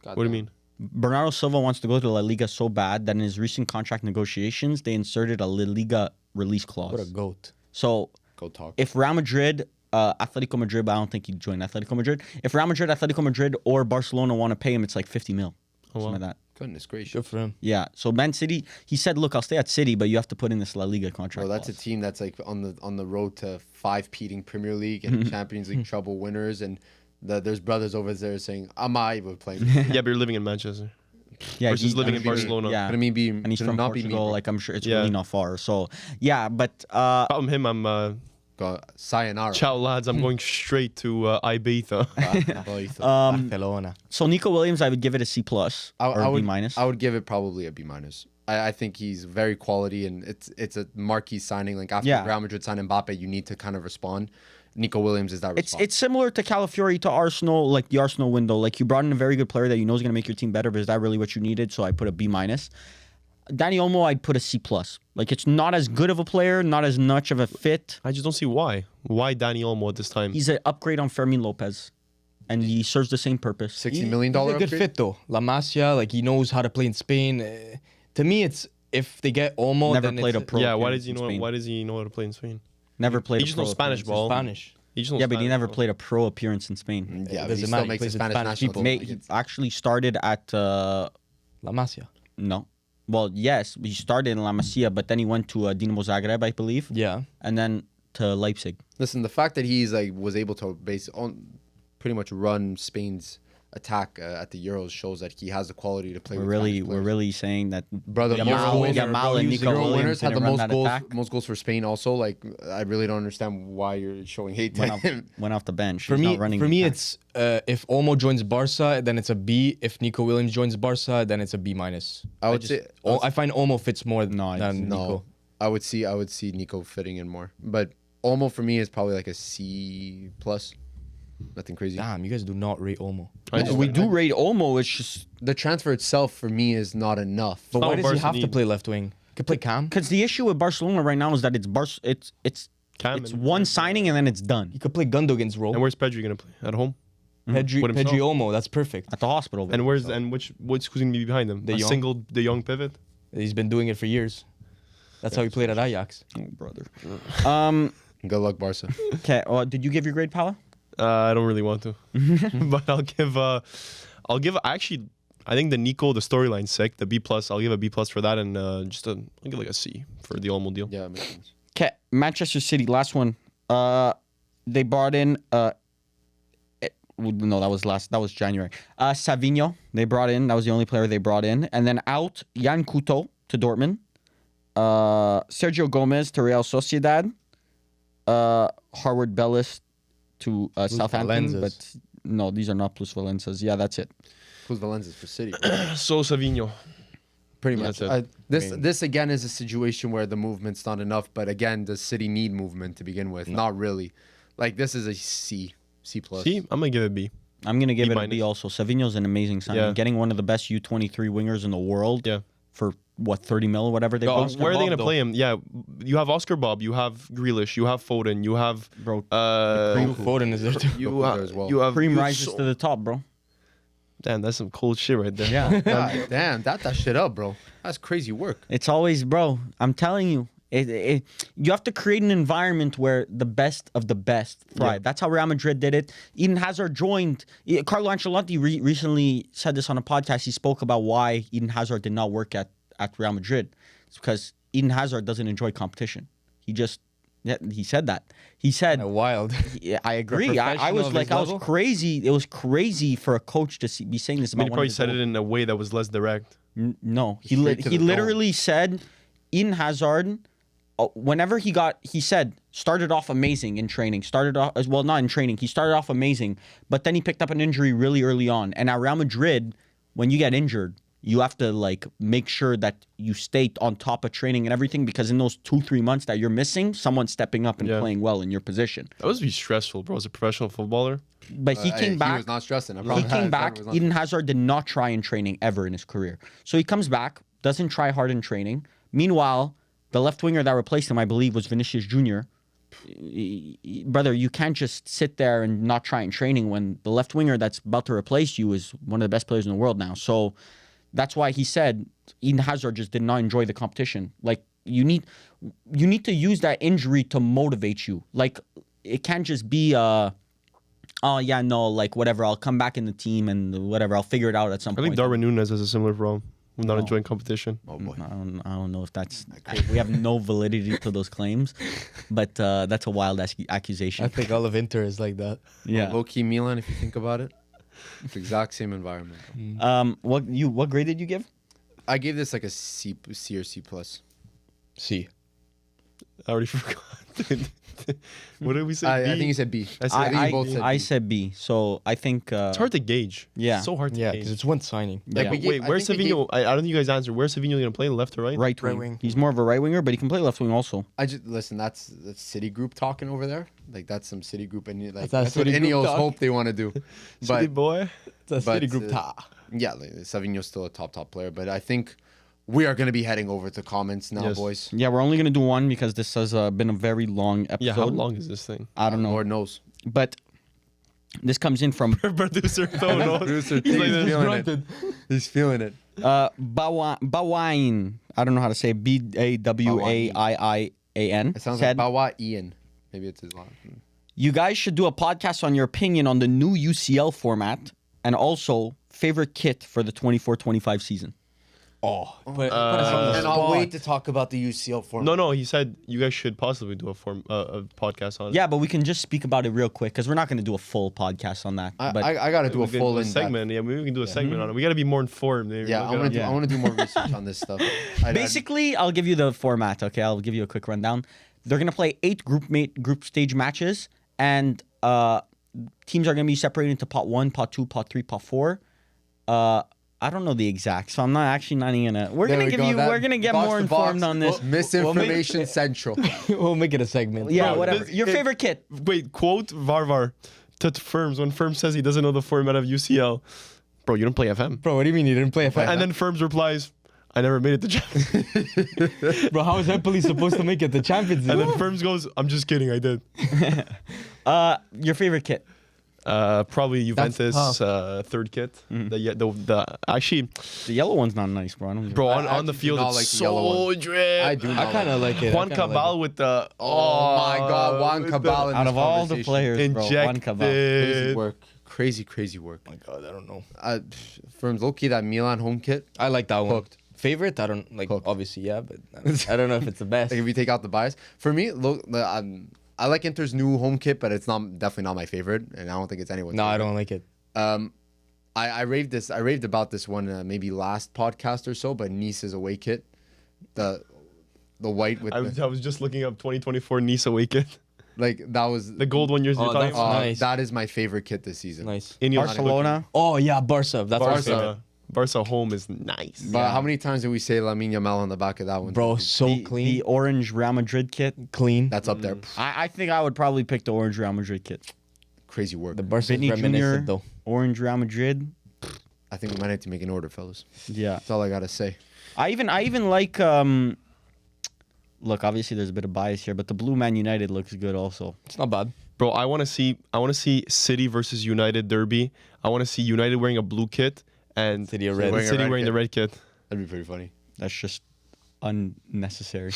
what do you mean? Bernardo Silva wants to go to La Liga so bad that in his recent contract negotiations they inserted a La Liga release clause. What a goat. So go talk. if Real Madrid, Atletico Madrid, but I don't think he'd join Atletico Madrid. If Real Madrid, Atletico Madrid, or Barcelona want to pay him, it's like 50 mil. Something like that. Goodness gracious. Good for him. Yeah. So Man City, he said, look, I'll stay at City, but you have to put in this La Liga contract. Bro, that's a clause." team that's like on the road to 5-peating Premier League and Champions League treble winners, and there's brothers over there saying, "I'm even playing." Yeah, but you're living in Manchester. Yeah, versus he- living in he- Barcelona. Yeah. But I mean, And he's from not Portugal. Be Like, I'm sure it's Yeah. really not far. So, yeah, but If I'm him, I'm sayonara. ciao lads. I'm going straight to Ibiza. Barcelona. so Nico Williams, I would give it a C+ or a B-. I would give it probably a B-. I think he's very quality, and it's a marquee signing. Like after Yeah. Real Madrid signed Mbappe, you need to kind of respond. Nico Williams is that response. It's similar to Calafiori to Arsenal, like the Arsenal window. Like you brought in a very good player that you know is going to make your team better, but is that really what you needed? So I put a B-. Dani Olmo, I'd put a C+. Like it's not as good of a player, not as much of a fit. I just don't see why. Why Dani Olmo at this time? He's an upgrade on Fermin Lopez, and he serves the same purpose. $60 million He's a good upgrade? fit though. La Masia, like he knows how to play in Spain. To me, it's if they get Olmo, Never then played a it's pro. Yeah, why appearance does he in know? Spain. Why does he know how to play in Spain? Never played. He a just pro knows Spanish appearance. ball. Spanish. He just knows Yeah, but he Spanish never ball. played a pro appearance in Spain. Yeah, It but he doesn't still matter. He makes the plays with Spanish Spanish national people. team. He actually started at La Masia. no. Well, yes, he started in La Masia, but then he went to Dinamo Zagreb, I believe, Yeah. and then to Leipzig. Listen, the fact that he's like was able to pretty much run Spain's attack at the Euros shows that he has the quality to play. We're with really, Spanish we're players. really saying that Brother, Yamal, Euro winner, Yamal bro, and he was Nico Euro Williams winners had the didn't run most that goals, attack. most goals for Spain. Also, like I really don't understand why you're showing hate to him. Went off the bench. For He's me, not running for the me, attack. it's if Olmo joins Barca, then it's a B. If Nico Williams joins Barca, then it's a B-. I would say I find Olmo fits more No, than no. Nico. I would see Nico fitting in more, but Olmo for me is probably like a C+. Nothing crazy. Damn, you guys do not rate Olmo. we do rate Olmo. It's just The transfer itself for me is not enough. But not why what does he Barca have to need. play left wing? He could play Cam. because the issue with Barcelona right now is that it's Cam it's and- one signing and then it's done He could play Gundogan's role. And where's Pedri gonna play? At home? Pedri, With himself. Pedri Olmo, that's perfect. at the hospital. And where's and who's gonna be behind him? The young. young pivot. He's been doing it for years. That's how he played at Ajax. oh, brother. Good luck, Barca. Okay. Did you give your grade, Paula? I don't really want to, but I'll give. Actually, I think the Nico, the storyline's sick. The B+, I'll give a B+ for that, and I'll give like a C for the Olmo deal. Yeah, makes sense. Okay. Manchester City. Last one. They brought in. No, that was January. Savinho. They brought in. That was the only player they brought in, and then out Jan Couto to Dortmund. Sergio Gomez to Real Sociedad. Harvard Bellis to Southampton, Valenzas. but no, these are not plus Valenzas. Yeah, that's it. Who's Valencia for City? So Savinho. Pretty much. That's it. This again is a situation where the movement's not enough. But again, does City need movement to begin with? Not really. Like this is a C+. See, I'm gonna give it B. I'm gonna give B it a B minus. also. Savinho's an amazing signing. Yeah. Getting one of the best U23 wingers in the world Yeah. for what 30 mil or whatever they Yo, cost. Where are they Bob, gonna though. play him? Yeah, you have Oscar Bob, you have Grealish, you have Foden, you have Bro, Foden is there too. you there as well. have Cream you have rises to the top, bro. Damn, that's some cold shit right there. Yeah. God damn, that shit up, bro. That's crazy work. It's always, bro. I'm telling you, you have to create an environment where the best of the best thrive. Yeah. That's how Real Madrid did it. Eden Hazard joined. Carlo Ancelotti recently said this on a podcast. He spoke about why Eden Hazard did not work at Real Madrid. It's because Eden Hazard doesn't enjoy competition. He said that. He said, Wild. yeah, I agree. I was professional of like, his I was level? crazy. It was crazy for a coach to be saying this I mean, about he one probably of his said old- it in a way that was less direct. No, he Straight to the dome. literally said, Eden Hazard, whenever he said, started off amazing in training. Started off not in training. He started off amazing, but then he picked up an injury really early on. And at Real Madrid, when you get injured, you have to like make sure that you stay on top of training and everything, because in those 2-3 months that you're missing, someone's stepping up and playing well in your position. That must be stressful, bro. As a professional footballer. But he came back. He was not stressing. He came back. Eden Hazard did not try in training ever in his career. So he comes back, doesn't try hard in training. Meanwhile, the left winger that replaced him, I believe, was Vinicius Jr. Brother, you can't just sit there and not try in training when the left winger that's about to replace you is one of the best players in the world now. So that's why he said Eden Hazard just did not enjoy the competition. Like, you need to use that injury to motivate you. Like, it can't just be oh yeah, no, like whatever, I'll come back in the team and whatever, I'll figure it out at some I point. think Darwin Núñez has a similar problem with not enjoying competition. Oh boy. I don't know if that's... we have no validity to those claims, but that's a wild accusation. I think all of Inter is like that. Yeah. Low key Milan, if you think about it, it's the exact same environment. What grade did you give? I gave this like a C or C plus. See. I already forgot. What did we say? I B? think you said B. I said think you both said I B. said B. So I think It's hard to gauge. Yeah. It's so hard to Yeah, gauge. because it's one signing. Like, Yeah. we gave- Wait, I where's think we Savinho? I don't think you guys answered. Where's Savinho going to play? Left or right? right Right wing. wing. He's more of a right winger, but he can play left wing also. I just listen. That's City Group talking over there. Like that's some City Group, and like That's that that's what City Group Ineos talk. hope they want to do. City But boy. It's a But, City group. yeah, like, Savinho's still a top player. But I think we are going to be heading over to comments now, Yes. boys. Yeah, we're only gonna do one because this has been a very long episode. Yeah, how long is this thing? I don't know, Lord knows. but this comes in from Producer Phil knows. Producer He's T like is this. feeling it. He's feeling it. Bawain. I don't know how to say Bawaiian. It sounds said, like Bawa Ian. Maybe it's his last. you guys should do a podcast on your opinion on the new UCL format and also favorite kit for the 24-25 season. Oh, put us on the And I'll spot. wait to talk about the UCL format. No, he said you guys should possibly do a podcast on it. Yeah, but we can just speak about it real quick because we're not going to do a full podcast on that. But I got to do a We can full do a in segment. Yeah, maybe we can do a segment on it. We got to be more informed. Yeah, I want to do more research on this stuff. basically, I'll give you the format, okay? I'll give you a quick rundown. They're going to play 8 group stage matches, and teams are going to be separated into pot 1, pot 2, pot 3, pot 4. I don't know the exact, so I'm not even gonna. We're gonna get more informed on this. Misinformation Central. We'll make it a segment. Yeah, Bro, whatever. Your favorite kit. Wait, quote Varvar to Firms when Firms says he doesn't know the format of UCL. Bro, you don't play FM. Bro, what do you mean you didn't play FM? And then Firms replies, I never made it to Champions League. Bro, how is Empoli supposed to make it the Champions League? And then Firms goes, I'm just kidding, I did. Your favorite kit. Probably Juventus tough. third kit. The actually, The yellow one's not nice, bro. I don't bro, I on the actually do field not it's like the yellow so one. drip. I do. I kind of like it. Juan Cabal with the Oh my God, Juan with Cabal. Out of all the players, bro, one Cabal. Crazy injected. work. Crazy work. Oh my God, I don't know. From low-key, that Milan home kit. I like that one. Hooked. Favorite? I don't like. Hooked. Obviously, yeah, but I don't know if it's the best. Like if you take out the bias, for me, look, I like Inter's new home kit, but it's definitely not my favorite, and I don't think it's anyone's. No, I favorite. don't like it. I raved about this one maybe last podcast or so, but Nice's away kit, the white with I was just looking up 2024 Nice away kit. like that was The gold one you're talking that's about. nice. That is my favorite kit this season. Nice. Ineos Barcelona. Oh yeah, Barca. That's my favorite. Barca. Barca home is nice. But how many times did we say Lamine Yamal on the back of that one? Bro, so The clean. orange Real Madrid kit. Clean. That's up there. I think I would probably pick the orange Real Madrid kit. Crazy work. The Barca Vinny Jr. reminiscent though. Orange Real Madrid. I think we might have to make an order, fellas. Yeah. That's all I gotta say. I even like look, obviously there's a bit of bias here, but the blue Man United looks good also. It's not bad. Bro, I want to see City versus United derby. I want to see United wearing a blue kit and City of red. wearing a City red wearing the kit. red kit. That'd be pretty funny. That's just unnecessary.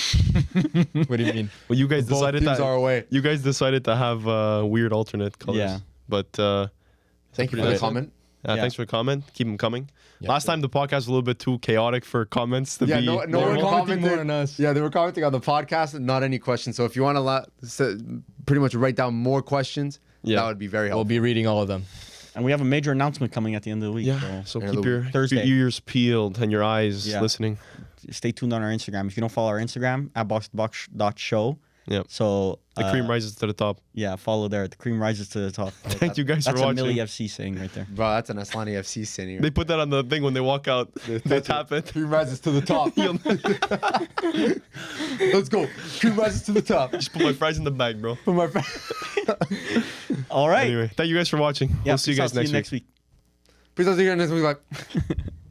What do you mean? Well, you guys Both decided teams that are away. you guys decided to have weird alternate colors. Yeah. But Thank you pretty for the nice. comment. Yeah. thanks for the comment. Keep them coming. Yeah. Last time the podcast was a little bit too chaotic for comments to Yeah, be. no They one were commenting commented. more on us. Yeah, they were commenting on the podcast, not any questions. So if you want to pretty much write down more questions, Yeah. that would be very We'll helpful. be reading all of them. And we have a major announcement coming at the end of the week. Yeah. So And keep the your Thursday. ears peeled and your eyes Yeah. listening. So stay tuned on our Instagram. If you don't follow our Instagram at Box2Box.show, Yeah. So The cream rises to the top. Yeah, follow there. The cream rises to the top. Thank you guys for That's a watching. Millie FC saying right there. Bro, that's an Aslani FC scenario. They put that on the thing when they walk out. They tap it. Cream rises to the top. Let's go. Cream rises to the top. Just put my fries in the bag, bro. For my All right. Anyway, thank you guys for watching. Yeah, We'll see you peace out. guys next week. Peace out. See you guys next week. Bye.